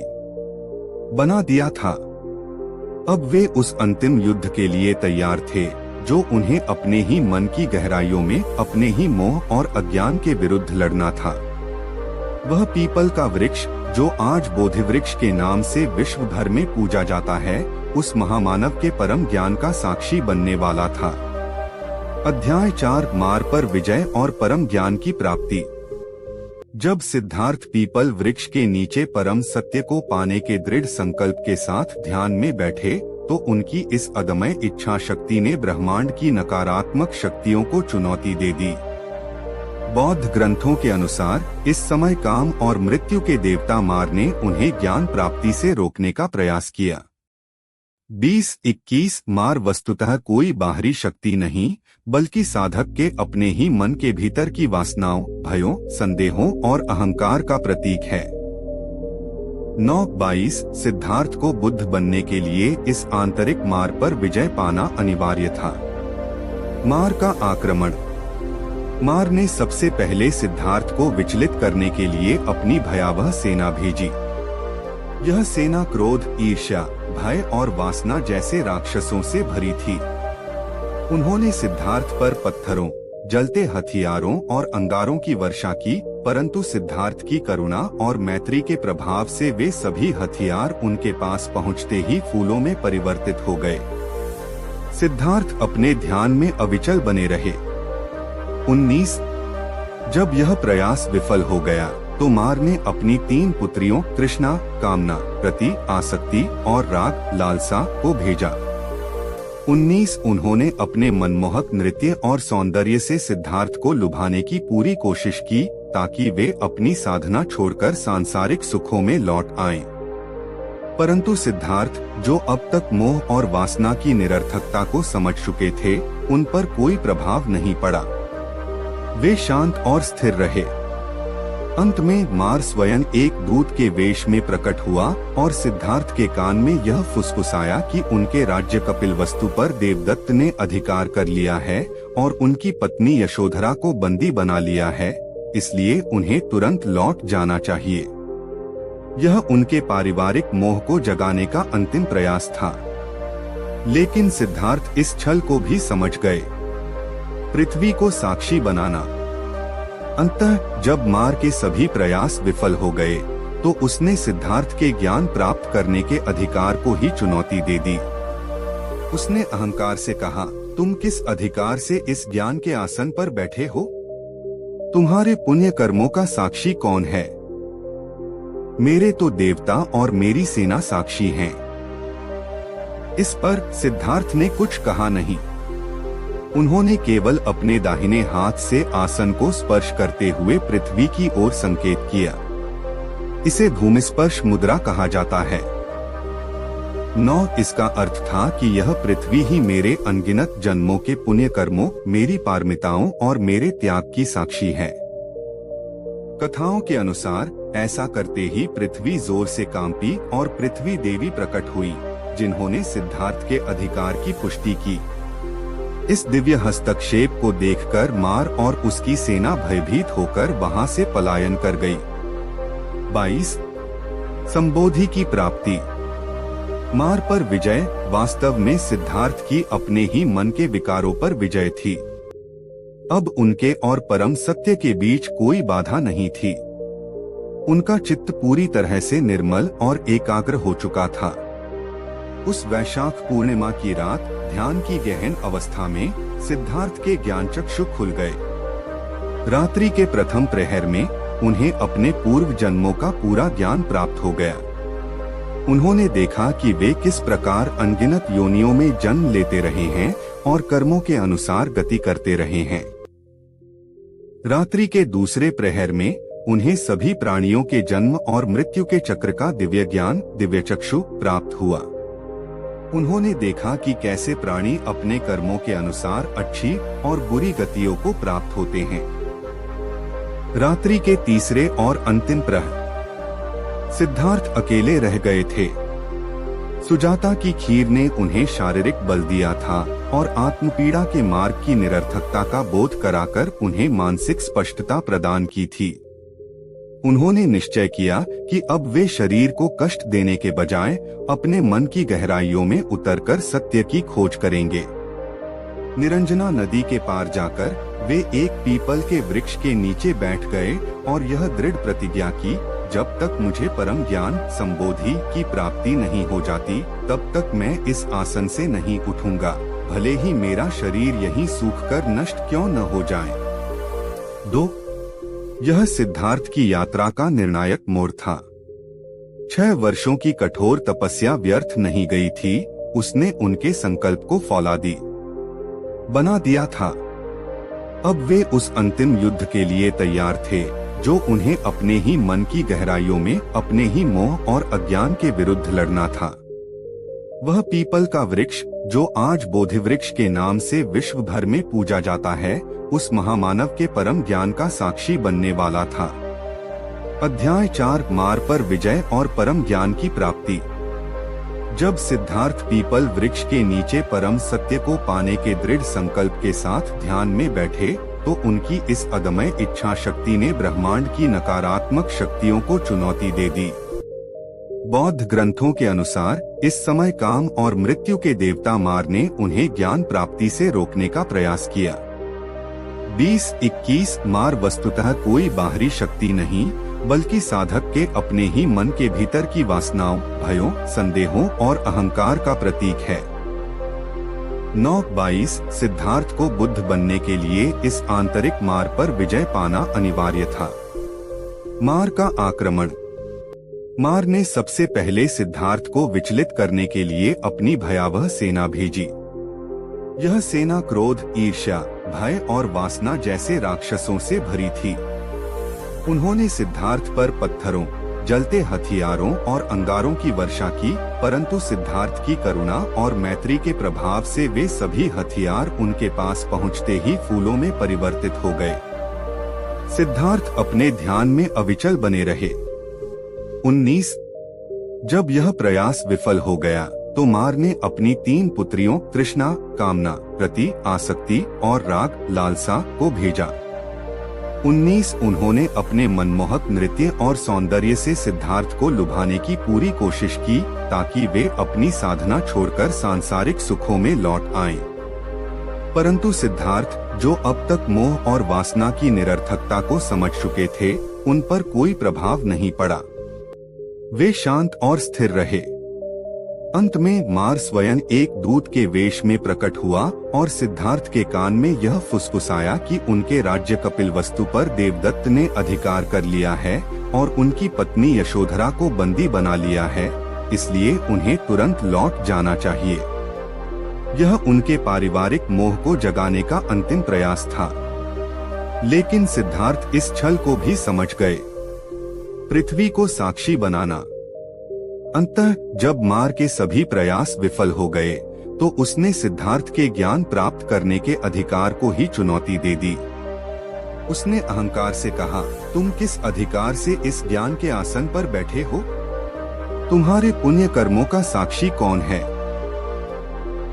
बना दिया था। अब वे उस अंतिम युद्ध के लिए तैयार थे जो उन्हें अपने ही मन की गहराइयों में अपने ही मोह और अज्ञान के विरुद्ध लड़ना था। वह पीपल का वृक्ष जो आज बोधि वृक्ष के नाम से विश्व भर में पूजा जाता है, उस महामानव के परम ज्ञान का साक्षी बनने वाला था। अध्याय 4 मार पर विजय और परम ज्ञान की प्राप्ति। जब सिद्धार्थ पीपल वृक्ष के नीचे परम सत्य को पाने के दृढ़ संकल्प के साथ ध्यान में बैठे तो उनकी इस अदम्य इच्छा शक्ति ने ब्रह्मांड की नकारात्मक शक्तियों को चुनौती दे दी। बौद्ध ग्रंथों के अनुसार इस समय काम और मृत्यु के देवता मार ने उन्हें ज्ञान प्राप्ति से रोकने का प्रयास किया। 20-21 मार वस्तुतः कोई बाहरी शक्ति नहीं बल्कि साधक के अपने ही मन के भीतर की वासनाओं, भयों, संदेहों और अहंकार का प्रतीक है। 9-22 सिद्धार्थ को बुद्ध बनने के लिए इस आंतरिक मार पर विजय पाना अनिवार्य था। मार का आक्रमण। मार ने सबसे पहले सिद्धार्थ को विचलित करने के लिए अपनी भयावह सेना भेजी। यह सेना क्रोध, ईर्ष्या, भय और वासना जैसे राक्षसों से भरी थी। उन्होंने सिद्धार्थ पर पत्थरों, जलते हथियारों और अंगारों की वर्षा की, परंतु सिद्धार्थ की करुणा और मैत्री के प्रभाव से वे सभी हथियार उनके पास पहुंचते ही फूलों में परिवर्तित हो गए। सिद्धार्थ अपने ध्यान में अविचल बने रहे। 19 जब यह प्रयास विफल हो गया तो मार ने अपनी 3 पुत्रियों कृष्णा, कामना, प्रति आसक्ति और राग, लालसा को भेजा। 19 उन्होंने अपने मनमोहक नृत्य और सौंदर्य से सिद्धार्थ को लुभाने की पूरी कोशिश की ताकि वे अपनी साधना छोड़कर सांसारिक सुखों में लौट आएं। परंतु सिद्धार्थ, जो अब तक मोह और वासना की निरर्थकता को समझ चुके थे, उन पर कोई प्रभाव नहीं पड़ा। वे शांत और स्थिर रहे। अंत में मार स्वयं एक दूत के वेश में प्रकट हुआ और सिद्धार्थ के कान में यह फुसफुसाया कि उनके राज्य कपिलवस्तु पर देवदत्त ने अधिकार कर लिया है और उनकी पत्नी यशोधरा को बंदी बना लिया है, इसलिए उन्हें तुरंत लौट जाना चाहिए। यह उनके पारिवारिक मोह को जगाने का अंतिम प्रयास था। लेकिन सिद्धार्थ इस छल को भी समझ गए। पृथ्वी को साक्षी बनाना। अंततः जब मार के सभी प्रयास विफल हो गए तो उसने सिद्धार्थ के ज्ञान प्राप्त करने के अधिकार को ही चुनौती दे दी। उसने अहंकार से कहा, तुम किस अधिकार से इस ज्ञान के आसन पर बैठे हो? तुम्हारे पुण्य कर्मों का साक्षी कौन है? मेरे तो देवता और मेरी सेना साक्षी हैं। इस पर सिद्धार्थ ने कुछ कहा नहीं। उन्होंने केवल अपने दाहिने हाथ से आसन को स्पर्श करते हुए पृथ्वी की ओर संकेत किया। इसे भूमिस्पर्श मुद्रा कहा जाता है। 9 इसका अर्थ था कि यह पृथ्वी ही मेरे अनगिनत जन्मों के पुण्य कर्मों, मेरी पारमिताओं और मेरे त्याग की साक्षी है। कथाओं के अनुसार ऐसा करते ही पृथ्वी जोर से कांपी और पृथ्वी देवी प्रकट हुई, जिन्होंने सिद्धार्थ के अधिकार की पुष्टि की। इस दिव्य हस्तक्षेप को देखकर मार और उसकी सेना भयभीत होकर वहां से पलायन कर गई। 22 संबोधि की प्राप्ति। मार पर विजय वास्तव में सिद्धार्थ की अपने ही मन के विकारों पर विजय थी। अब उनके और परम सत्य के बीच कोई बाधा नहीं थी। उनका चित्त पूरी तरह से निर्मल और एकाग्र हो चुका था। उस वैशाख पूर्णिमा की रात ध्यान की गहन अवस्था में सिद्धार्थ के ज्ञानचक्षु खुल गए। रात्रि के प्रथम प्रहर में उन्हें अपने पूर्व जन्मों का पूरा ज्ञान प्राप्त हो गया। उन्होंने देखा कि वे किस प्रकार अनगिनत योनियों में जन्म लेते रहे हैं और कर्मों के अनुसार गति करते रहे हैं। रात्रि के दूसरे प्रहर में उन्हें सभी प्राणियों के जन्म और मृत्यु के चक्र का दिव्य ज्ञान, दिव्य चक्षु प्राप्त हुआ। उन्होंने देखा कि कैसे प्राणी अपने कर्मों के अनुसार अच्छी और बुरी गतियों को प्राप्त होते हैं। रात्रि के तीसरे और अंतिम प्रहर सिद्धार्थ अकेले रह गए थे। सुजाता की खीर ने उन्हें शारीरिक बल दिया था और आत्मपीड़ा के मार्ग की निरर्थकता का बोध कराकर उन्हें मानसिक स्पष्टता प्रदान की थी। उन्होंने निश्चय किया कि अब वे शरीर को कष्ट देने के बजाय अपने मन की गहराइयों में उतरकर सत्य की खोज करेंगे। निरंजना नदी के पार जाकर वे एक पीपल के वृक्ष के नीचे बैठ गए और यह दृढ़ प्रतिज्ञा की, जब तक मुझे परम ज्ञान संबोधि की प्राप्ति नहीं हो जाती, तब तक मैं इस आसन से नहीं उठूंगा, भले ही मेरा शरीर यहीं सूखकर नष्ट क्यों न हो जाए। 2 यह सिद्धार्थ की यात्रा का निर्णायक मोड़ था। 6 वर्षों की कठोर तपस्या व्यर्थ नहीं गई थी। उसने उनके संकल्प को फौलादी बना दिया था। अब वे उस अंतिम युद्ध के लिए तैयार थे जो उन्हें अपने ही मन की गहराइयों में अपने ही मोह और अज्ञान के विरुद्ध लड़ना था। वह पीपल का वृक्ष जो आज बोधि वृक्ष के नाम से विश्व भर में पूजा जाता है, उस महामानव के परम ज्ञान का साक्षी बनने वाला था। अध्याय 4 मार पर विजय और परम ज्ञान की प्राप्ति। जब सिद्धार्थ पीपल वृक्ष के नीचे परम सत्य को पाने के दृढ़ संकल्प के साथ ध्यान में बैठे तो उनकी इस अदम्य इच्छा शक्ति ने ब्रह्मांड की नकारात्मक शक्तियों को चुनौती दे दी। बौद्ध ग्रंथों के अनुसार इस समय काम और मृत्यु के देवता मार ने उन्हें ज्ञान प्राप्ति से रोकने का प्रयास किया। 20-21 मार वस्तुतः कोई बाहरी शक्ति नहीं बल्कि साधक के अपने ही मन के भीतर की वासनाओं, भयों, संदेहों और अहंकार का प्रतीक है। 9-22 सिद्धार्थ को बुद्ध बनने के लिए इस आंतरिक मार पर विजय पाना अनिवार्य था। मार का आक्रमण। मार ने सबसे पहले सिद्धार्थ को विचलित करने के लिए अपनी भयावह सेना भेजी। यह सेना क्रोध, ईर्ष्या, भय और वासना जैसे राक्षसों से भरी थी। उन्होंने सिद्धार्थ पर पत्थरों, जलते हथियारों और अंगारों की वर्षा की, परंतु सिद्धार्थ की करुणा और मैत्री के प्रभाव से वे सभी हथियार उनके पास पहुंचते ही फूलों में परिवर्तित हो गए। सिद्धार्थ अपने ध्यान में अविचल बने रहे। 19 जब यह प्रयास विफल हो गया तो मार ने अपनी 3 पुत्रियों तृष्णा, कामना, रति, आसक्ति और राग, लालसा को भेजा। 19 उन्होंने अपने मनमोहक नृत्य और सौंदर्य से सिद्धार्थ को लुभाने की पूरी कोशिश की ताकि वे अपनी साधना छोड़कर सांसारिक सुखों में लौट आएं। परंतु सिद्धार्थ, जो अब तक मोह और वासना की निरर्थकता को समझ चुके थे, उन पर कोई प्रभाव नहीं पड़ा। वे शांत और स्थिर रहे। अंत में मार स्वयं एक दूत के वेश में प्रकट हुआ और सिद्धार्थ के कान में यह फुसफुसाया कि उनके राज्य कपिलवस्तु पर देवदत्त ने अधिकार कर लिया है और उनकी पत्नी यशोधरा को बंदी बना लिया है, इसलिए उन्हें तुरंत लौट जाना चाहिए। यह उनके पारिवारिक मोह को जगाने का अंतिम प्रयास था। लेकिन सिद्धार्थ इस छल को भी समझ गए। पृथ्वी को साक्षी बनाना। अंततः जब मार के सभी प्रयास विफल हो गए तो उसने सिद्धार्थ के ज्ञान प्राप्त करने के अधिकार को ही चुनौती दे दी। उसने अहंकार से कहा, तुम किस अधिकार से इस ज्ञान के आसन पर बैठे हो? तुम्हारे पुण्य कर्मों का साक्षी कौन है?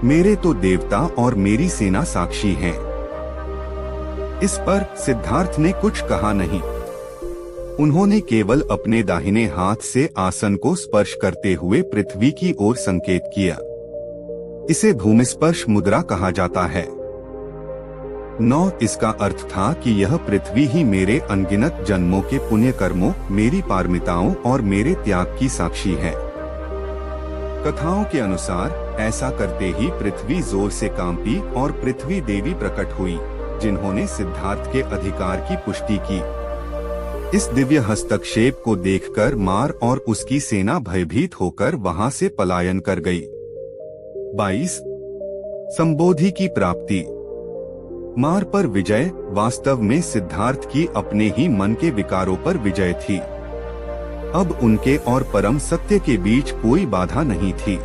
मेरे तो देवता और मेरी सेना साक्षी हैं। इस पर सिद्धार्थ ने कुछ कहा नहीं। उन्होंने केवल अपने दाहिने हाथ से आसन को स्पर्श करते हुए पृथ्वी की ओर संकेत किया। इसे भूमिस्पर्श मुद्रा कहा जाता है। 9 इसका अर्थ था कि यह पृथ्वी ही मेरे अनगिनत जन्मों के पुण्य कर्मों, मेरी पारमिताओं और मेरे त्याग की साक्षी है। कथाओं के अनुसार ऐसा करते ही पृथ्वी जोर से कांपी और पृथ्वी देवी प्रकट हुई, जिन्होंने सिद्धार्थ के अधिकार की पुष्टि की। इस दिव्य हस्तक्षेप को देखकर मार और उसकी सेना भयभीत होकर वहां से पलायन कर गई। 22 संबोधि की प्राप्ति। मार पर विजय वास्तव में सिद्धार्थ की अपने ही मन के विकारों पर विजय थी। अब उनके और परम सत्य के बीच कोई बाधा नहीं थी।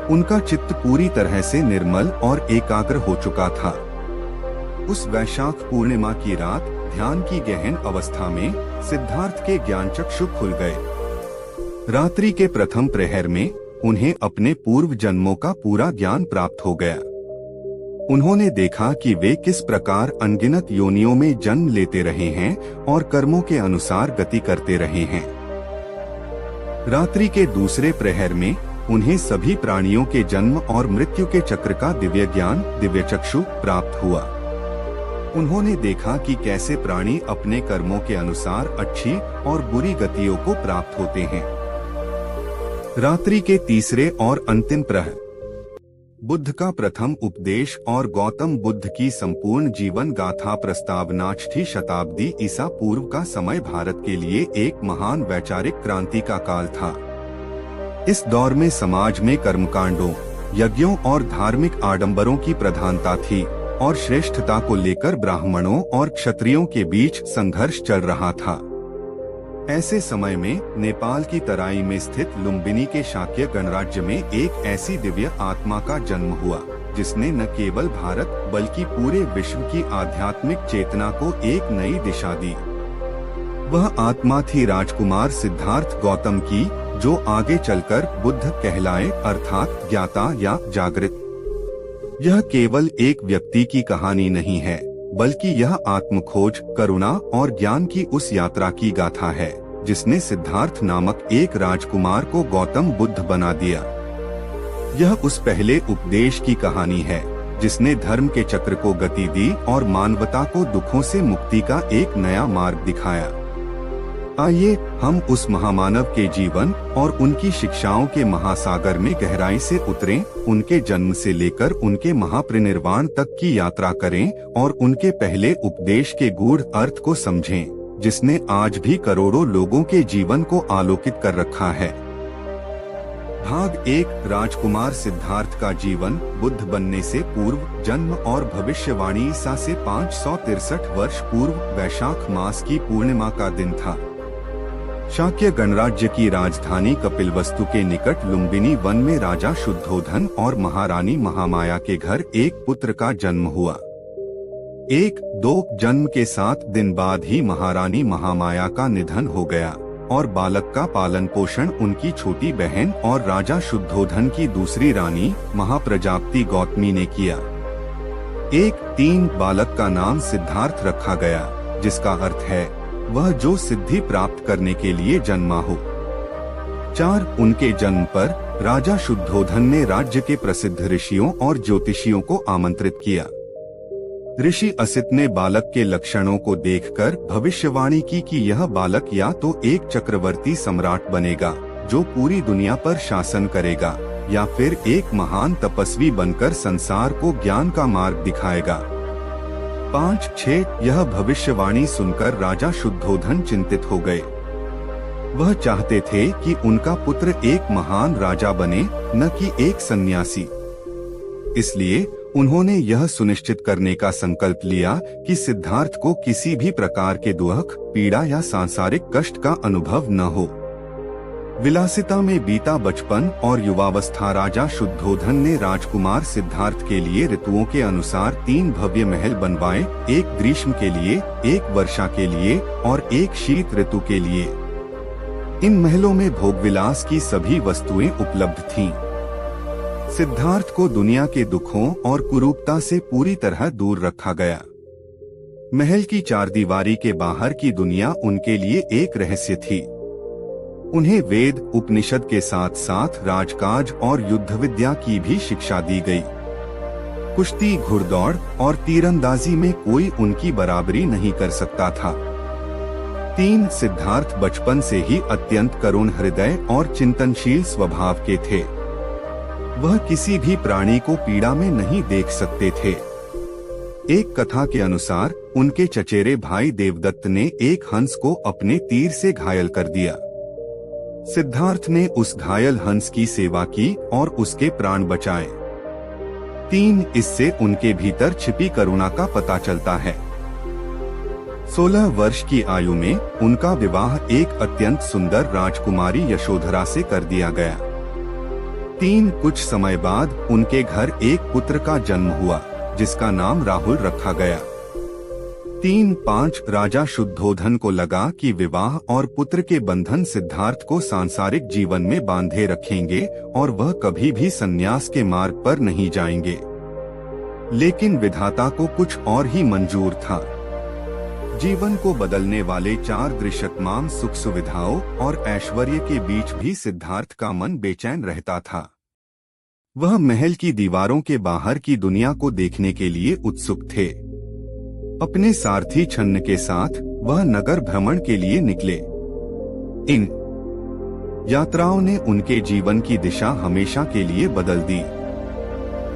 उनका चित्त पूरी तरह से निर्मल और एकाग्र हो चुका था। उस वैशाख पूर्णिमा की रात ध्यान की गहन अवस्था में सिद्धार्थ के ज्ञानचक्षु खुल गए। रात्रि के प्रथम प्रहर में उन्हें अपने पूर्व जन्मों का पूरा ज्ञान प्राप्त हो गया। उन्होंने देखा कि वे किस प्रकार अनगिनत योनियों में जन्म लेते रहे हैं और कर्मों के अनुसार गति करते रहे हैं। रात्रि के दूसरे प्रहर में उन्हें सभी प्राणियों के जन्म और मृत्यु के चक्र का दिव्य ज्ञान, दिव्य चक्षु प्राप्त हुआ। उन्होंने देखा कि कैसे प्राणी अपने कर्मों के अनुसार अच्छी और बुरी गतियों को प्राप्त होते हैं। रात्रि के तीसरे और अंतिम प्रहर बुद्ध का प्रथम उपदेश और गौतम बुद्ध की संपूर्ण जीवन गाथा प्रस्तावनाचठी शताब्दी ईसा पूर्व का समय भारत के लिए एक महान वैचारिक क्रांति का काल था। इस दौर में समाज में कर्मकांडों, यज्ञों और धार्मिक आडंबरों की प्रधानता थी और श्रेष्ठता को लेकर ब्राह्मणों और क्षत्रियों के बीच संघर्ष चल रहा था। ऐसे समय में नेपाल की तराई में स्थित लुम्बिनी के शाक्य गणराज्य में एक ऐसी दिव्य आत्मा का जन्म हुआ जिसने न केवल भारत बल्कि पूरे विश्व की आध्यात्मिक चेतना को एक नई दिशा दी। वह आत्मा थी राजकुमार सिद्धार्थ गौतम की, जो आगे चलकर बुद्ध कहलाए, अर्थात ज्ञाता या जागृत। यह केवल एक व्यक्ति की कहानी नहीं है, बल्कि यह आत्मखोज, करुणा और ज्ञान की उस यात्रा की गाथा है जिसने सिद्धार्थ नामक एक राजकुमार को गौतम बुद्ध बना दिया। यह उस पहले उपदेश की कहानी है जिसने धर्म के चक्र को गति दी और मानवता को दुखों से मुक्ति का एक नया मार्ग दिखाया। आइए हम उस महामानव के जीवन और उनकी शिक्षाओं के महासागर में गहराई से उतरें, उनके जन्म से लेकर उनके महापरिनिर्वाण तक की यात्रा करें और उनके पहले उपदेश के गूढ़ अर्थ को समझें, जिसने आज भी करोड़ों लोगों के जीवन को आलोकित कर रखा है। भाग 1 राजकुमार सिद्धार्थ का जीवन। बुद्ध बनने से पूर्व जन्म और भविष्यवाणी ईसा से 563 वर्ष पूर्व वैशाख मास की पूर्णिमा का दिन था। शाक्य गणराज्य की राजधानी कपिलवस्तु के निकट लुम्बिनी वन में राजा शुद्धोधन और महारानी महामाया के घर एक पुत्र का जन्म हुआ। एक दो जन्म के 7 दिन बाद ही महारानी महामाया का निधन हो गया और बालक का पालन पोषण उनकी छोटी बहन और राजा शुद्धोधन की दूसरी रानी महाप्रजापति गौतमी ने किया। 3 बालक का नाम सिद्धार्थ रखा गया, जिसका अर्थ है वह जो सिद्धि प्राप्त करने के लिए जन्मा हो। 4 उनके जन्म पर राजा शुद्धोधन ने राज्य के प्रसिद्ध ऋषियों और ज्योतिषियों को आमंत्रित किया। ऋषि असित ने बालक के लक्षणों को देखकर भविष्यवाणी की कि यह बालक या तो एक चक्रवर्ती सम्राट बनेगा जो पूरी दुनिया पर शासन करेगा, या फिर एक महान तपस्वी बनकर संसार को ज्ञान का मार्ग दिखाएगा। 5-6 यह भविष्यवाणी सुनकर राजा शुद्धोधन चिंतित हो गए। वह चाहते थे कि उनका पुत्र एक महान राजा बने, न कि एक सन्यासी। इसलिए उन्होंने यह सुनिश्चित करने का संकल्प लिया कि सिद्धार्थ को किसी भी प्रकार के दुख, पीड़ा या सांसारिक कष्ट का अनुभव न हो। विलासिता में बीता बचपन और युवावस्था राजा शुद्धोधन ने राजकुमार सिद्धार्थ के लिए ऋतुओं के अनुसार 3 भव्य महल बनवाए, एक ग्रीष्म के लिए, एक वर्षा के लिए और एक शीत ऋतु के लिए। इन महलों में भोगविलास की सभी वस्तुएं उपलब्ध थीं। सिद्धार्थ को दुनिया के दुखों और कुरूपता से पूरी तरह दूर रखा गया। महल की 4 दीवारी के बाहर की दुनिया उनके लिए एक रहस्य थी। उन्हें वेद, उपनिषद के साथ साथ राजकाज और युद्ध विद्या की भी शिक्षा दी गई। कुश्ती, घुड़दौड़ और तीरंदाजी में कोई उनकी बराबरी नहीं कर सकता था। 3 सिद्धार्थ बचपन से ही अत्यंत करुण हृदय और चिंतनशील स्वभाव के थे। वह किसी भी प्राणी को पीड़ा में नहीं देख सकते थे। एक कथा के अनुसार उनके चचेरे भाई देवदत्त ने एक हंस को अपने तीर से घायल कर दिया। सिद्धार्थ ने उस घायल हंस की सेवा की और उसके प्राण बचाए। 3 इससे उनके भीतर छिपी करुणा का पता चलता है। 16 वर्ष की आयु में उनका विवाह एक अत्यंत सुंदर राजकुमारी यशोधरा से कर दिया गया। 3 कुछ समय बाद उनके घर एक पुत्र का जन्म हुआ, जिसका नाम राहुल रखा गया। 3-5 राजा शुद्धोधन को लगा कि विवाह और पुत्र के बंधन सिद्धार्थ को सांसारिक जीवन में बांधे रखेंगे और वह कभी भी संन्यास के मार्ग पर नहीं जाएंगे। लेकिन विधाता को कुछ और ही मंजूर था। जीवन को बदलने वाले 4 दृश्यमान सुख सुविधाओं और ऐश्वर्य के बीच भी सिद्धार्थ का मन बेचैन रहता था। वह महल की दीवारों के बाहर की दुनिया को देखने के लिए उत्सुक थे। अपने सारथी छन्न के साथ वह नगर भ्रमण के लिए निकले। इन यात्राओं ने उनके जीवन की दिशा हमेशा के लिए बदल दी।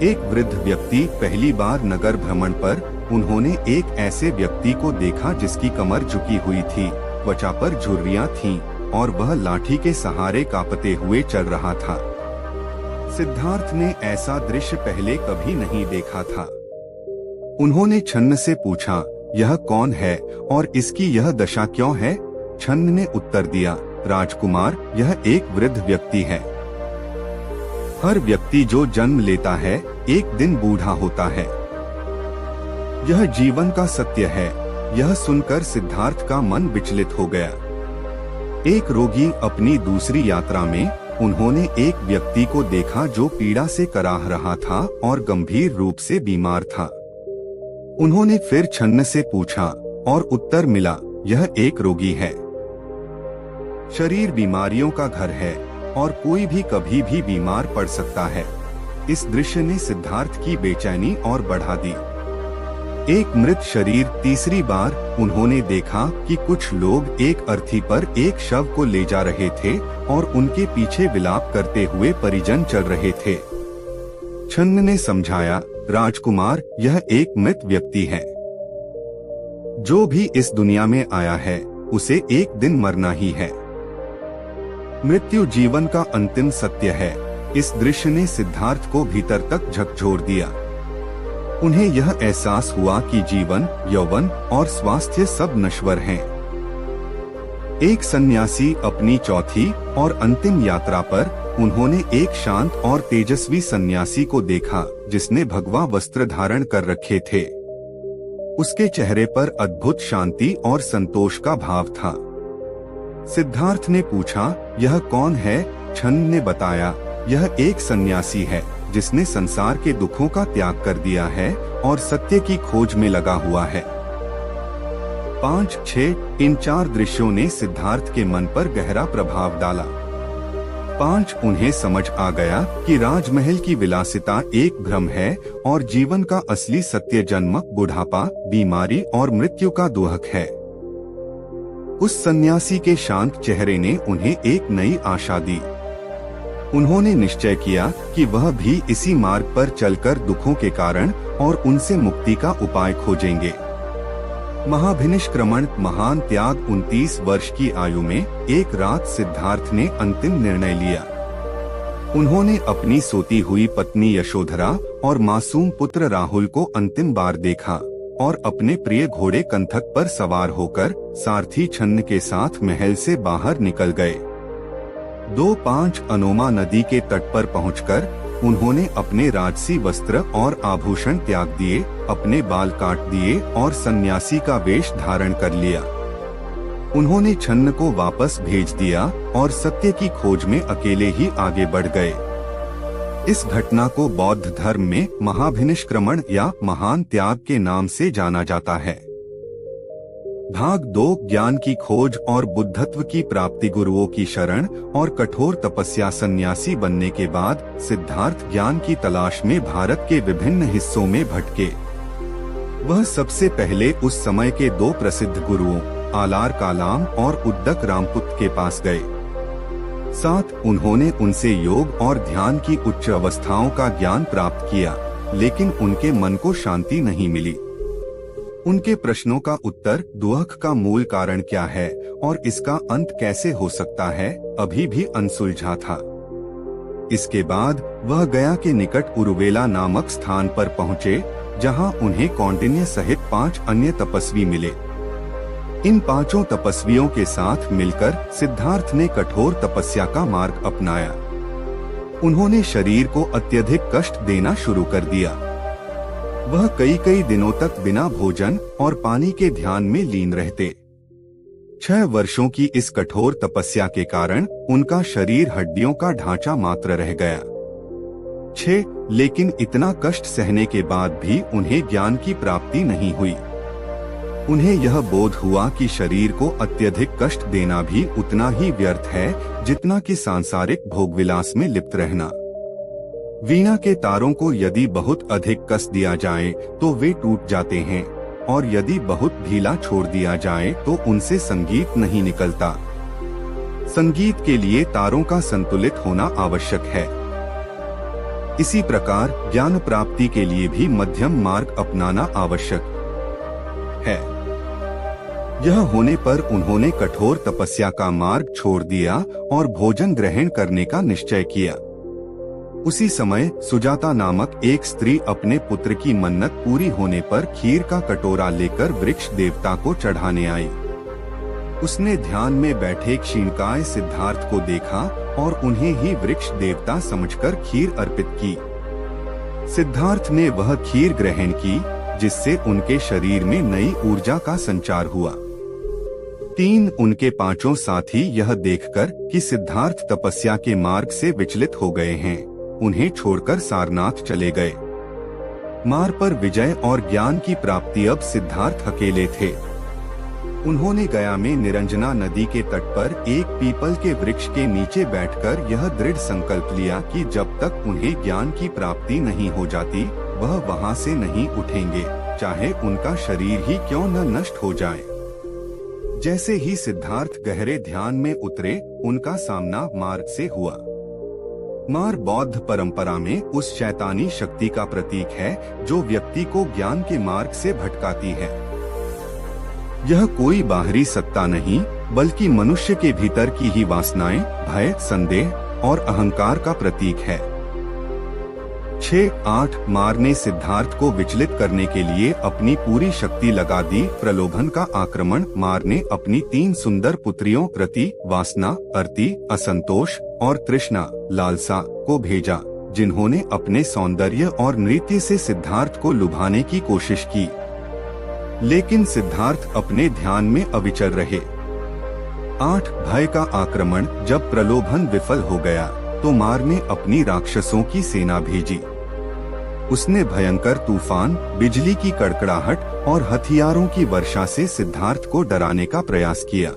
एक वृद्ध व्यक्ति पहली बार नगर भ्रमण पर उन्होंने एक ऐसे व्यक्ति को देखा जिसकी कमर झुकी हुई थी, त्वचा पर झुर्रियां थीं और वह लाठी के सहारे कांपते हुए चल रहा था। सिद्धार्थ ने ऐसा दृश्य पहले कभी नहीं देखा था। उन्होंने छन्न से पूछा, यह कौन है और इसकी यह दशा क्यों है? छन्न ने उत्तर दिया, राजकुमार, यह एक वृद्ध व्यक्ति है। हर व्यक्ति जो जन्म लेता है एक दिन बूढ़ा होता है। यह जीवन का सत्य है। यह सुनकर सिद्धार्थ का मन विचलित हो गया। एक रोगी अपनी दूसरी यात्रा में उन्होंने एक व्यक्ति को देखा जो पीड़ा से कराह रहा था और गंभीर रूप से बीमार था। उन्होंने फिर छन्न से पूछा और उत्तर मिला, यह एक रोगी है। शरीर बीमारियों का घर है और कोई भी कभी भी बीमार पड़ सकता है। इस दृश्य ने सिद्धार्थ की बेचैनी और बढ़ा दी। एक मृत शरीर। तीसरी बार उन्होंने देखा कि कुछ लोग एक अर्थी पर एक शव को ले जा रहे थे और उनके पीछे विलाप करते हुए परिजन चल रहे थे। छन्न ने समझाया, राजकुमार, यह एक मृत व्यक्ति है। जो भी इस दुनिया में आया है उसे एक दिन मरना ही है। मृत्यु जीवन का अंतिम सत्य है। इस दृश्य ने सिद्धार्थ को भीतर तक झकझोर दिया। उन्हें यह एहसास हुआ कि जीवन, यौवन और स्वास्थ्य सब नश्वर हैं। एक सन्यासी अपनी चौथी और अंतिम यात्रा पर उन्होंने एक शांत और तेजस्वी सन्यासी को देखा जिसने भगवा वस्त्र धारण कर रखे थे। उसके चेहरे पर अद्भुत शांति और संतोष का भाव था। सिद्धार्थ ने पूछा, यह कौन है? छन्न ने बताया, यह एक सन्यासी है जिसने संसार के दुखों का त्याग कर दिया है और सत्य की खोज में लगा हुआ है। 5-6 इन 4 दृश्यों ने सिद्धार्थ के मन पर गहरा प्रभाव डाला। 5 उन्हें समझ आ गया कि राजमहल की विलासिता एक भ्रम है और जीवन का असली सत्य जन्म, बुढ़ापा, बीमारी और मृत्यु का दुहक है। उस सन्यासी के शांत चेहरे ने उन्हें एक नई आशा दी। उन्होंने निश्चय किया कि वह भी इसी मार्ग पर चलकर दुखों के कारण और उनसे मुक्ति का उपाय खोजेंगे। महाभिनिष्क्रमण, महान त्याग। 29 वर्ष की आयु में एक रात सिद्धार्थ ने अंतिम निर्णय लिया। उन्होंने अपनी सोती हुई पत्नी यशोधरा और मासूम पुत्र राहुल को अंतिम बार देखा और अपने प्रिय घोड़े कंथक पर सवार होकर सारथी छन्न के साथ महल से बाहर निकल गए। 2-5 अनोमा नदी के तट पर पहुंचकर उन्होंने अपने राजसी वस्त्र और आभूषण त्याग दिए, अपने बाल काट दिए और सन्यासी का वेश धारण कर लिया। उन्होंने छन्न को वापस भेज दिया और सत्य की खोज में अकेले ही आगे बढ़ गए। इस घटना को बौद्ध धर्म में महाभिनिष्क्रमण या महान त्याग के नाम से जाना जाता है। भाग 2, ज्ञान की खोज और बुद्धत्व की प्राप्ति। गुरुओं की शरण और कठोर तपस्या। सन्यासी बनने के बाद सिद्धार्थ ज्ञान की तलाश में भारत के विभिन्न हिस्सों में भटके। वह सबसे पहले उस समय के 2 प्रसिद्ध गुरुओं आलार कालाम और उद्दक रामपुत के पास गए। साथ उन्होंने उनसे योग और ध्यान की उच्च अवस्थाओं का ज्ञान प्राप्त किया, लेकिन उनके मन को शांति नहीं मिली। उनके प्रश्नों का उत्तर, दुख का मूल कारण क्या है और इसका अंत कैसे हो सकता है, अभी भी अनसुलझा था। इसके बाद वह गया के निकट उरुवेला नामक स्थान पर पहुँचे, जहां उन्हें कौंडिन्य सहित 5 अन्य तपस्वी मिले। इन 5 तपस्वियों के साथ मिलकर सिद्धार्थ ने कठोर तपस्या का मार्ग अपनाया। उन्होंने शरीर को अत्यधिक कष्ट देना शुरू कर दिया। वह कई दिनों तक बिना भोजन और पानी के ध्यान में लीन रहते। 6 वर्षों की इस कठोर तपस्या के कारण उनका शरीर हड्डियों का ढांचा मात्र रह गया। 6 लेकिन इतना कष्ट सहने के बाद भी उन्हें ज्ञान की प्राप्ति नहीं हुई। उन्हें यह बोध हुआ कि शरीर को अत्यधिक कष्ट देना भी उतना ही व्यर्थ है जितना कि सांसारिक भोगविलास में लिप्त रहना। वीणा के तारों को यदि बहुत अधिक कस दिया जाए तो वे टूट जाते हैं, और यदि बहुत ढीला छोड़ दिया जाए तो उनसे संगीत नहीं निकलता। संगीत के लिए तारों का संतुलित होना आवश्यक है। इसी प्रकार ज्ञान प्राप्ति के लिए भी मध्यम मार्ग अपनाना आवश्यक है। यह होने पर उन्होंने कठोर तपस्या का मार्ग छोड़ दिया और भोजन ग्रहण करने का निश्चय किया। उसी समय सुजाता नामक एक स्त्री अपने पुत्र की मन्नत पूरी होने पर खीर का कटोरा लेकर वृक्ष देवता को चढ़ाने आई। उसने ध्यान में बैठे क्षीणकाय सिद्धार्थ को देखा और उन्हें ही वृक्ष देवता समझकर खीर अर्पित की। सिद्धार्थ ने वह खीर ग्रहण की, जिससे उनके शरीर में नई ऊर्जा का संचार हुआ। 3 उनके 5 साथी यह देखकर कि सिद्धार्थ तपस्या के मार्ग से विचलित हो गए हैं, उन्हें छोड़कर सारनाथ चले गए। मार पर विजय और ज्ञान की प्राप्ति। अब सिद्धार्थ अकेले थे। उन्होंने गया में निरंजना नदी के तट पर एक पीपल के वृक्ष के नीचे बैठकर यह दृढ़ संकल्प लिया कि जब तक उन्हें ज्ञान की प्राप्ति नहीं हो जाती, वह वहां से नहीं उठेंगे, चाहे उनका शरीर ही क्यों न नष्ट हो जाए। जैसे ही सिद्धार्थ गहरे ध्यान में उतरे, उनका सामना मार्ग से हुआ। मार बौद्ध परंपरा में उस शैतानी शक्ति का प्रतीक है जो व्यक्ति को ज्ञान के मार्ग से भटकाती है। यह कोई बाहरी सत्ता नहीं, बल्कि मनुष्य के भीतर की ही वासनाएं, भय, संदेह और अहंकार का प्रतीक है। 6-8 मार ने सिद्धार्थ को विचलित करने के लिए अपनी पूरी शक्ति लगा दी। प्रलोभन का आक्रमण। मार ने अपनी 3 सुंदर पुत्रियों रति, वासना, अर्ति, असंतोष और तृष्णा, लालसा को भेजा, जिन्होंने अपने सौंदर्य और नृत्य से सिद्धार्थ को लुभाने की कोशिश की। लेकिन सिद्धार्थ अपने ध्यान में अविचल रहे। 8 भय का आक्रमण। जब प्रलोभन विफल हो गया तो मार ने अपनी राक्षसों की सेना भेजी। उसने भयंकर तूफान, बिजली की कड़कड़ाहट और हथियारों की वर्षा से सिद्धार्थ को डराने का प्रयास किया।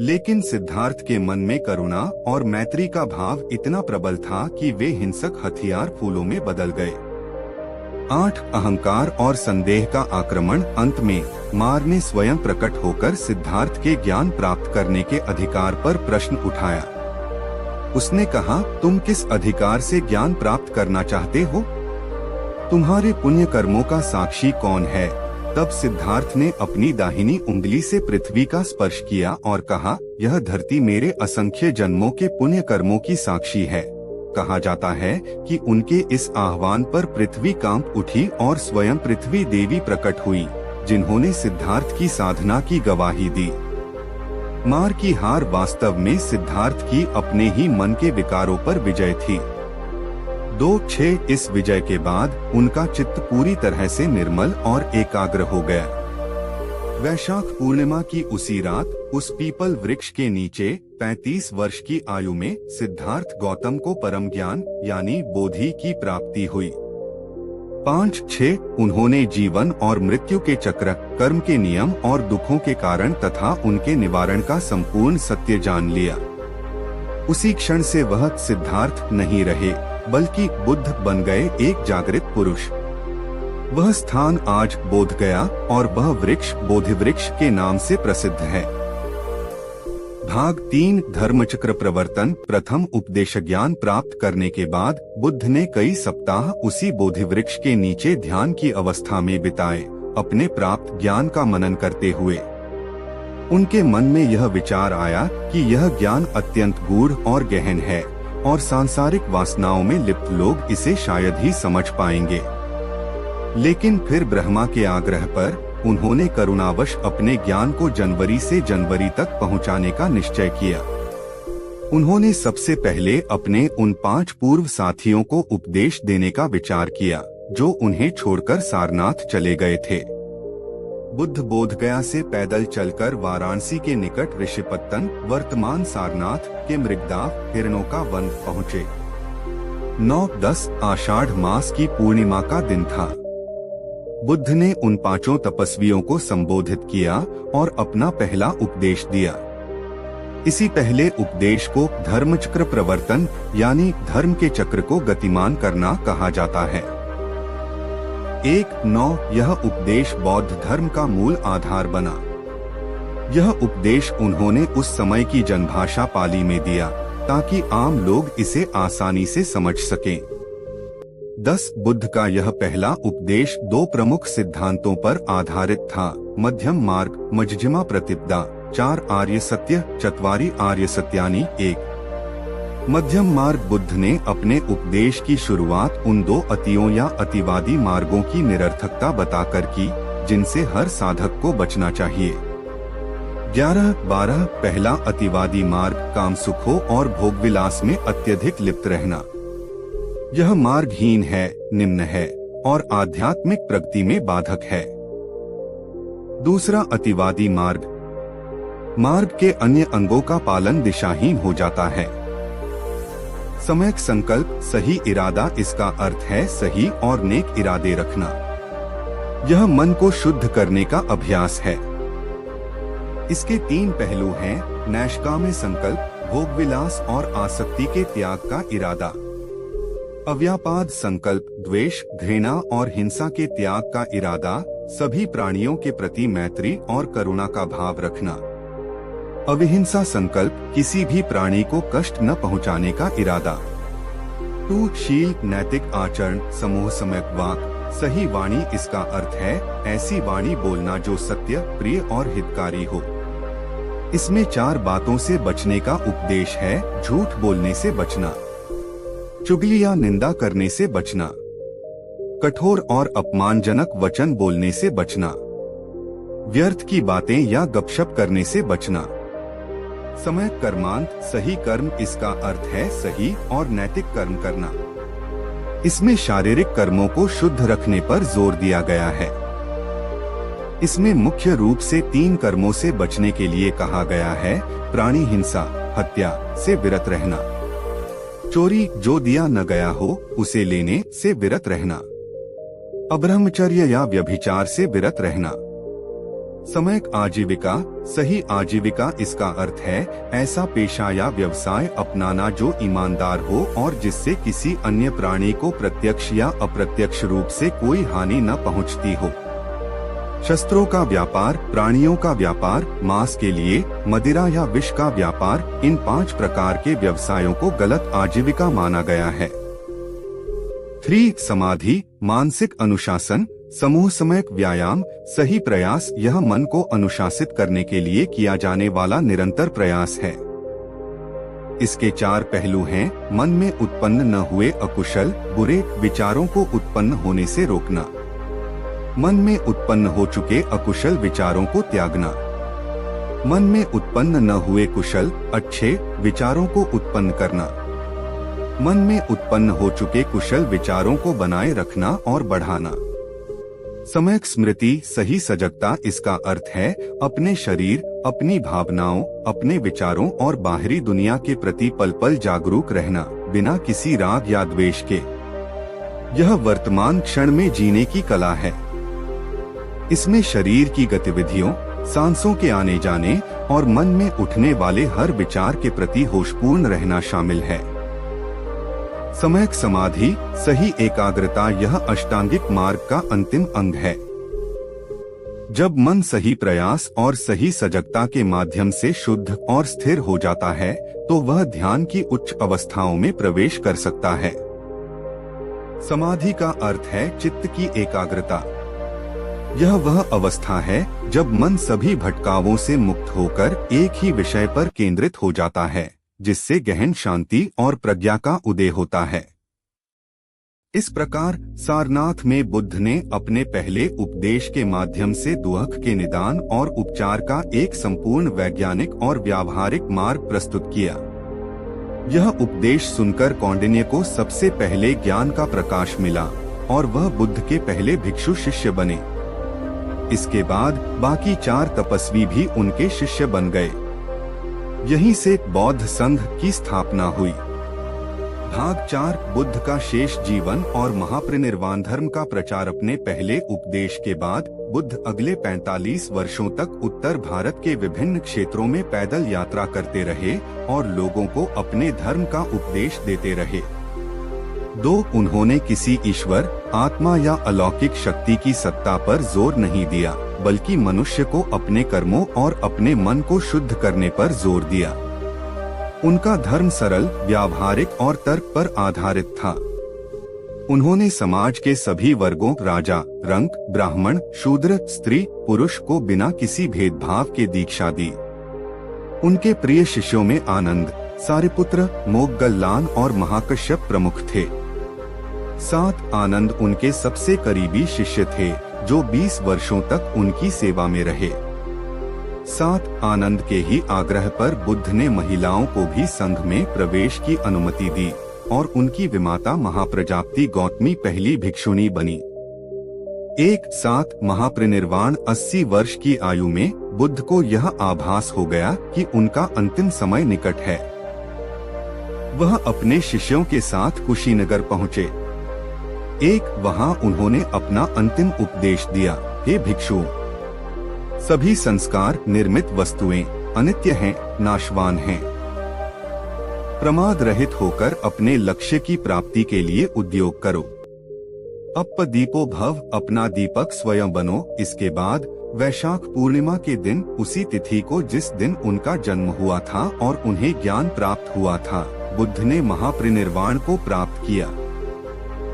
लेकिन सिद्धार्थ के मन में करुणा और मैत्री का भाव इतना प्रबल था कि वे हिंसक हथियार फूलों में बदल गए। 8 अहंकार और संदेह का आक्रमण। अंत में मार ने स्वयं प्रकट होकर सिद्धार्थ के ज्ञान प्राप्त करने के अधिकार पर प्रश्न उठाया। उसने कहा, तुम किस अधिकार से ज्ञान प्राप्त करना चाहते हो? तुम्हारे पुण्य कर्मों का साक्षी कौन है? तब सिद्धार्थ ने अपनी दाहिनी उंगली से पृथ्वी का स्पर्श किया और कहा, यह धरती मेरे असंख्य जन्मों के पुण्य कर्मों की साक्षी है। कहा जाता है कि उनके इस आह्वान पर पृथ्वी कांप उठी और स्वयं पृथ्वी देवी प्रकट हुई, जिन्होंने सिद्धार्थ की साधना की गवाही दी। मार की हार वास्तव में सिद्धार्थ की अपने ही मन के विकारों पर विजय थी। 2-6 इस विजय के बाद उनका चित्त पूरी तरह से निर्मल और एकाग्र हो गया। वैशाख पूर्णिमा की उसी रात उस पीपल वृक्ष के नीचे 35 वर्ष की आयु में सिद्धार्थ गौतम को परम ज्ञान यानी बोधि की प्राप्ति हुई। 5-6 उन्होंने जीवन और मृत्यु के चक्र, कर्म के नियम और दुखों के कारण तथा उनके निवारण का संपूर्ण सत्य जान लिया। उसी क्षण से वह सिद्धार्थ नहीं रहे, बल्कि बुद्ध बन गए, एक जागृत पुरुष। वह स्थान आज बोध गया और वह वृक्ष बोधि वृक्ष के नाम से प्रसिद्ध है। भाग 3 धर्मचक्र प्रवर्तन। प्रथम उपदेश। ज्ञान प्राप्त करने के बाद बुद्ध ने कई सप्ताह उसी बोधि वृक्ष के नीचे ध्यान की अवस्था में बिताए, अपने प्राप्त ज्ञान का मनन करते हुए। उनके मन में यह विचार आया कि यह ज्ञान अत्यंत गूढ़ और गहन है और सांसारिक वासनाओं में लिप्त लोग इसे शायद ही समझ पाएंगे। लेकिन फिर ब्रह्मा के आग्रह पर उन्होंने करुणावश अपने ज्ञान को जनवरी से जनवरी तक पहुंचाने का निश्चय किया। उन्होंने सबसे पहले अपने उन 5 पूर्व साथियों को उपदेश देने का विचार किया, जो उन्हें छोड़कर सारनाथ चले गए थे। बुद्ध बोधगया से पैदल चलकर वाराणसी के निकट ऋषिपत्तन, वर्तमान सारनाथ के मृगदा हिरणों का वन पहुँचे। 9-10 आषाढ़ मास की पूर्णिमा का दिन था। बुद्ध ने उन 5 तपस्वियों को संबोधित किया और अपना पहला उपदेश दिया। इसी पहले उपदेश को धर्मचक्र प्रवर्तन यानी धर्म के चक्र को गतिमान करना कहा जाता है। 1-9 यह उपदेश बौद्ध धर्म का मूल आधार बना। यह उपदेश उन्होंने उस समय की जनभाषा पाली में दिया ताकि आम लोग इसे आसानी से समझ सकें। 10 बुद्ध का यह पहला उपदेश 2 प्रमुख सिद्धांतों पर आधारित था, मध्यम मार्ग, मजजिमा प्रतिपदा, 4 आर्य सत्य, चत्वारि आर्य सत्यानि, 1। मध्यम मार्ग। बुद्ध ने अपने उपदेश की शुरुआत उन 2 अतियों या अतिवादी मार्गों की निरर्थकता बताकर की, जिनसे हर साधक को बचना चाहिए। 11-12 पहला अतिवादी मार्ग, काम सुखों और भोगविलास में अत्यधिक लिप्त रहना। यह मार्गहीन है, निम्न है और आध्यात्मिक प्रगति में बाधक है। दूसरा अतिवादी मार्ग। मार्ग के अन्य अंगों का पालन दिशाहीन हो जाता है। सम्यक संकल्प, सही इरादा, इसका अर्थ है सही और नेक इरादे रखना। यह मन को शुद्ध करने का अभ्यास है। इसके 3 पहलू हैं, नैष्काम्य संकल्प, भोगविलास और आसक्ति के त्याग का इरादा। अव्यापाद संकल्प, द्वेष, घृणा और हिंसा के त्याग का इरादा, सभी प्राणियों के प्रति मैत्री और करुणा का भाव रखना। अविहिंसा संकल्प, किसी भी प्राणी को कष्ट न पहुंचाने का इरादा। 2 शील, नैतिक आचरण, समूह सम्यक वाक, सही वाणी, इसका अर्थ है ऐसी वाणी बोलना जो सत्य, प्रिय और हितकारी हो। इसमें 4 बातों से बचने का उपदेश है, झूठ बोलने से बचना, चुगली या निंदा करने से बचना, कठोर और अपमानजनक वचन बोलने से बचना, व्यर्थ की बातें या गपशप करने से बचना। समय कर्मांत, सही कर्म, इसका अर्थ है सही और नैतिक कर्म करना। इसमें शारीरिक कर्मों को शुद्ध रखने पर जोर दिया गया है। इसमें मुख्य रूप से 3 कर्मों से बचने के लिए कहा गया है। प्राणी हिंसा, हत्या से विरत रहना, चोरी जो दिया न गया हो उसे लेने से विरत रहना, अब्रह्मचर्य या व्यभिचार से विरत रहना। समयक आजीविका, सही आजीविका इसका अर्थ है ऐसा पेशा या व्यवसाय अपनाना जो ईमानदार हो और जिससे किसी अन्य प्राणी को प्रत्यक्ष या अप्रत्यक्ष रूप से कोई हानि न पहुंचती हो। शस्त्रों का व्यापार, प्राणियों का व्यापार, मांस के लिए, मदिरा या विष का व्यापार, इन 5 प्रकार के व्यवसायों को गलत आजीविका माना गया है। 3 समाधि, मानसिक अनुशासन, समूह समयक व्यायाम, सही प्रयास, यह मन को अनुशासित करने के लिए किया जाने वाला निरंतर प्रयास है। इसके 4 पहलू हैं। मन में उत्पन्न न हुए अकुशल, बुरे विचारों को उत्पन्न होने से रोकना, मन में उत्पन्न हो चुके अकुशल विचारों को त्यागना, मन में उत्पन्न न हुए कुशल, अच्छे विचारों को उत्पन्न करना, मन में उत्पन्न हो चुके कुशल विचारों को बनाए रखना और बढ़ाना। सम्यक स्मृति, सही सजगता, इसका अर्थ है अपने शरीर, अपनी भावनाओं, अपने विचारों और बाहरी दुनिया के प्रति पल पल जागरूक रहना, बिना किसी राग या द्वेष के। यह वर्तमान क्षण में जीने की कला है। इसमें शरीर की गतिविधियों, सांसों के आने जाने और मन में उठने वाले हर विचार के प्रति होशपूर्ण रहना शामिल है। सम्यक समाधि, सही एकाग्रता, यह अष्टांगिक मार्ग का अंतिम अंग है। जब मन सही प्रयास और सही सजगता के माध्यम से शुद्ध और स्थिर हो जाता है तो वह ध्यान की उच्च अवस्थाओं में प्रवेश कर सकता है। समाधि का अर्थ है चित्त की एकाग्रता। यह वह अवस्था है जब मन सभी भटकावों से मुक्त होकर एक ही विषय पर केंद्रित हो जाता है, जिससे गहन शांति और प्रज्ञा का उदय होता है। इस प्रकार सारनाथ में बुद्ध ने अपने पहले उपदेश के माध्यम से दुख के निदान और उपचार का एक संपूर्ण वैज्ञानिक और व्यावहारिक मार्ग प्रस्तुत किया। यह उपदेश सुनकर कौंडिन्य को सबसे पहले ज्ञान का प्रकाश मिला और वह बुद्ध के पहले भिक्षु शिष्य बने। इसके बाद बाकी 4 तपस्वी भी उनके शिष्य बन गए। यहीं से बौद्ध संघ की स्थापना हुई। भाग 4, बुद्ध का शेष जीवन और महापरिनिर्वाण धर्म का प्रचार। अपने पहले उपदेश के बाद बुद्ध अगले 45 वर्षों तक उत्तर भारत के विभिन्न क्षेत्रों में पैदल यात्रा करते रहे और लोगों को अपने धर्म का उपदेश देते रहे। 2, उन्होंने किसी ईश्वर, आत्मा या अलौकिक शक्ति की सत्ता पर जोर नहीं दिया, बल्कि मनुष्य को अपने कर्मों और अपने मन को शुद्ध करने पर जोर दिया। उनका धर्म सरल, व्यावहारिक और तर्क पर आधारित था। उन्होंने समाज के सभी वर्गों, राजा, रंक, ब्राह्मण, शूद्र, स्त्री, पुरुष को बिना किसी भेदभाव के दीक्षा दी। उनके प्रिय शिष्यों में आनंद, सारिपुत्र, मोग्गल्लान और महाकश्यप प्रमुख थे। 7, आनंद उनके सबसे करीबी शिष्य थे जो 20 वर्षों तक उनकी सेवा में रहे। 7, आनंद के ही आग्रह पर बुद्ध ने महिलाओं को भी संघ में प्रवेश की अनुमति दी और उनकी विमाता महाप्रजापति गौतमी पहली भिक्षुणी बनी। 7, महापरिनिर्वाण 80 वर्ष की आयु में बुद्ध को यह आभास हो गया कि उनका अंतिम समय निकट है। वह अपने शिष्यों के साथ कुशीनगर पहुँचे। वहां उन्होंने अपना अंतिम उपदेश दिया। हे भिक्षुओं, सभी संस्कार, निर्मित वस्तुएं अनित्य हैं, नाशवान हैं। प्रमाद रहित होकर अपने लक्ष्य की प्राप्ति के लिए उद्योग करो। अपदीपो भव, अपना दीपक स्वयं बनो। इसके बाद वैशाख पूर्णिमा के दिन, उसी तिथि को जिस दिन उनका जन्म हुआ था और उन्हें ज्ञान प्राप्त हुआ था, बुद्ध ने महापरिनिर्वाण को प्राप्त किया।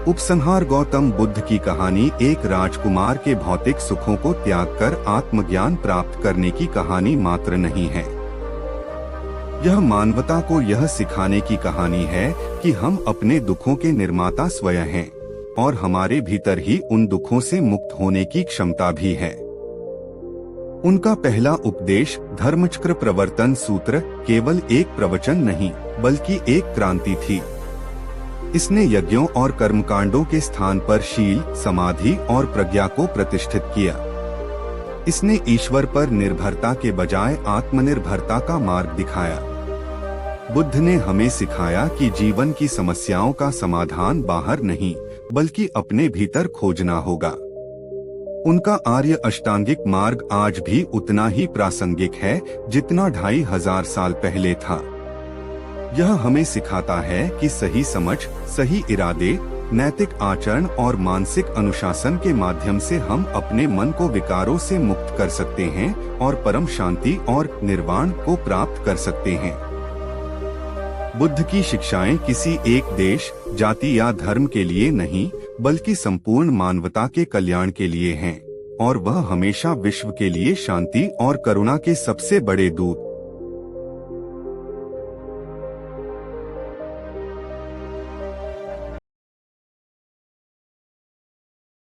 उपसंहार, गौतम बुद्ध की कहानी एक राजकुमार के भौतिक सुखों को त्याग कर आत्मज्ञान प्राप्त करने की कहानी मात्र नहीं है। यह मानवता को यह सिखाने की कहानी है कि हम अपने दुखों के निर्माता स्वयं हैं और हमारे भीतर ही उन दुखों से मुक्त होने की क्षमता भी है। उनका पहला उपदेश धर्मचक्र प्रवर्तन सूत्र केवल एक प्रवचन नहीं बल्कि एक क्रांति थी। इसने यज्ञों और कर्मकांडों के स्थान पर शील, समाधि और प्रज्ञा को प्रतिष्ठित किया। इसने ईश्वर पर निर्भरता के बजाय आत्मनिर्भरता का मार्ग दिखाया। बुद्ध ने हमें सिखाया कि जीवन की समस्याओं का समाधान बाहर नहीं बल्कि अपने भीतर खोजना होगा। उनका आर्य अष्टांगिक मार्ग आज भी उतना ही प्रासंगिक है जितना 2500 साल पहले था। यह हमें सिखाता है कि सही समझ, सही इरादे, नैतिक आचरण और मानसिक अनुशासन के माध्यम से हम अपने मन को विकारों से मुक्त कर सकते हैं और परम शांति और निर्वाण को प्राप्त कर सकते हैं। बुद्ध की शिक्षाएं किसी एक देश, जाति या धर्म के लिए नहीं बल्कि संपूर्ण मानवता के कल्याण के लिए हैं और वह हमेशा विश्व के लिए शांति और करुणा के सबसे बड़े दूत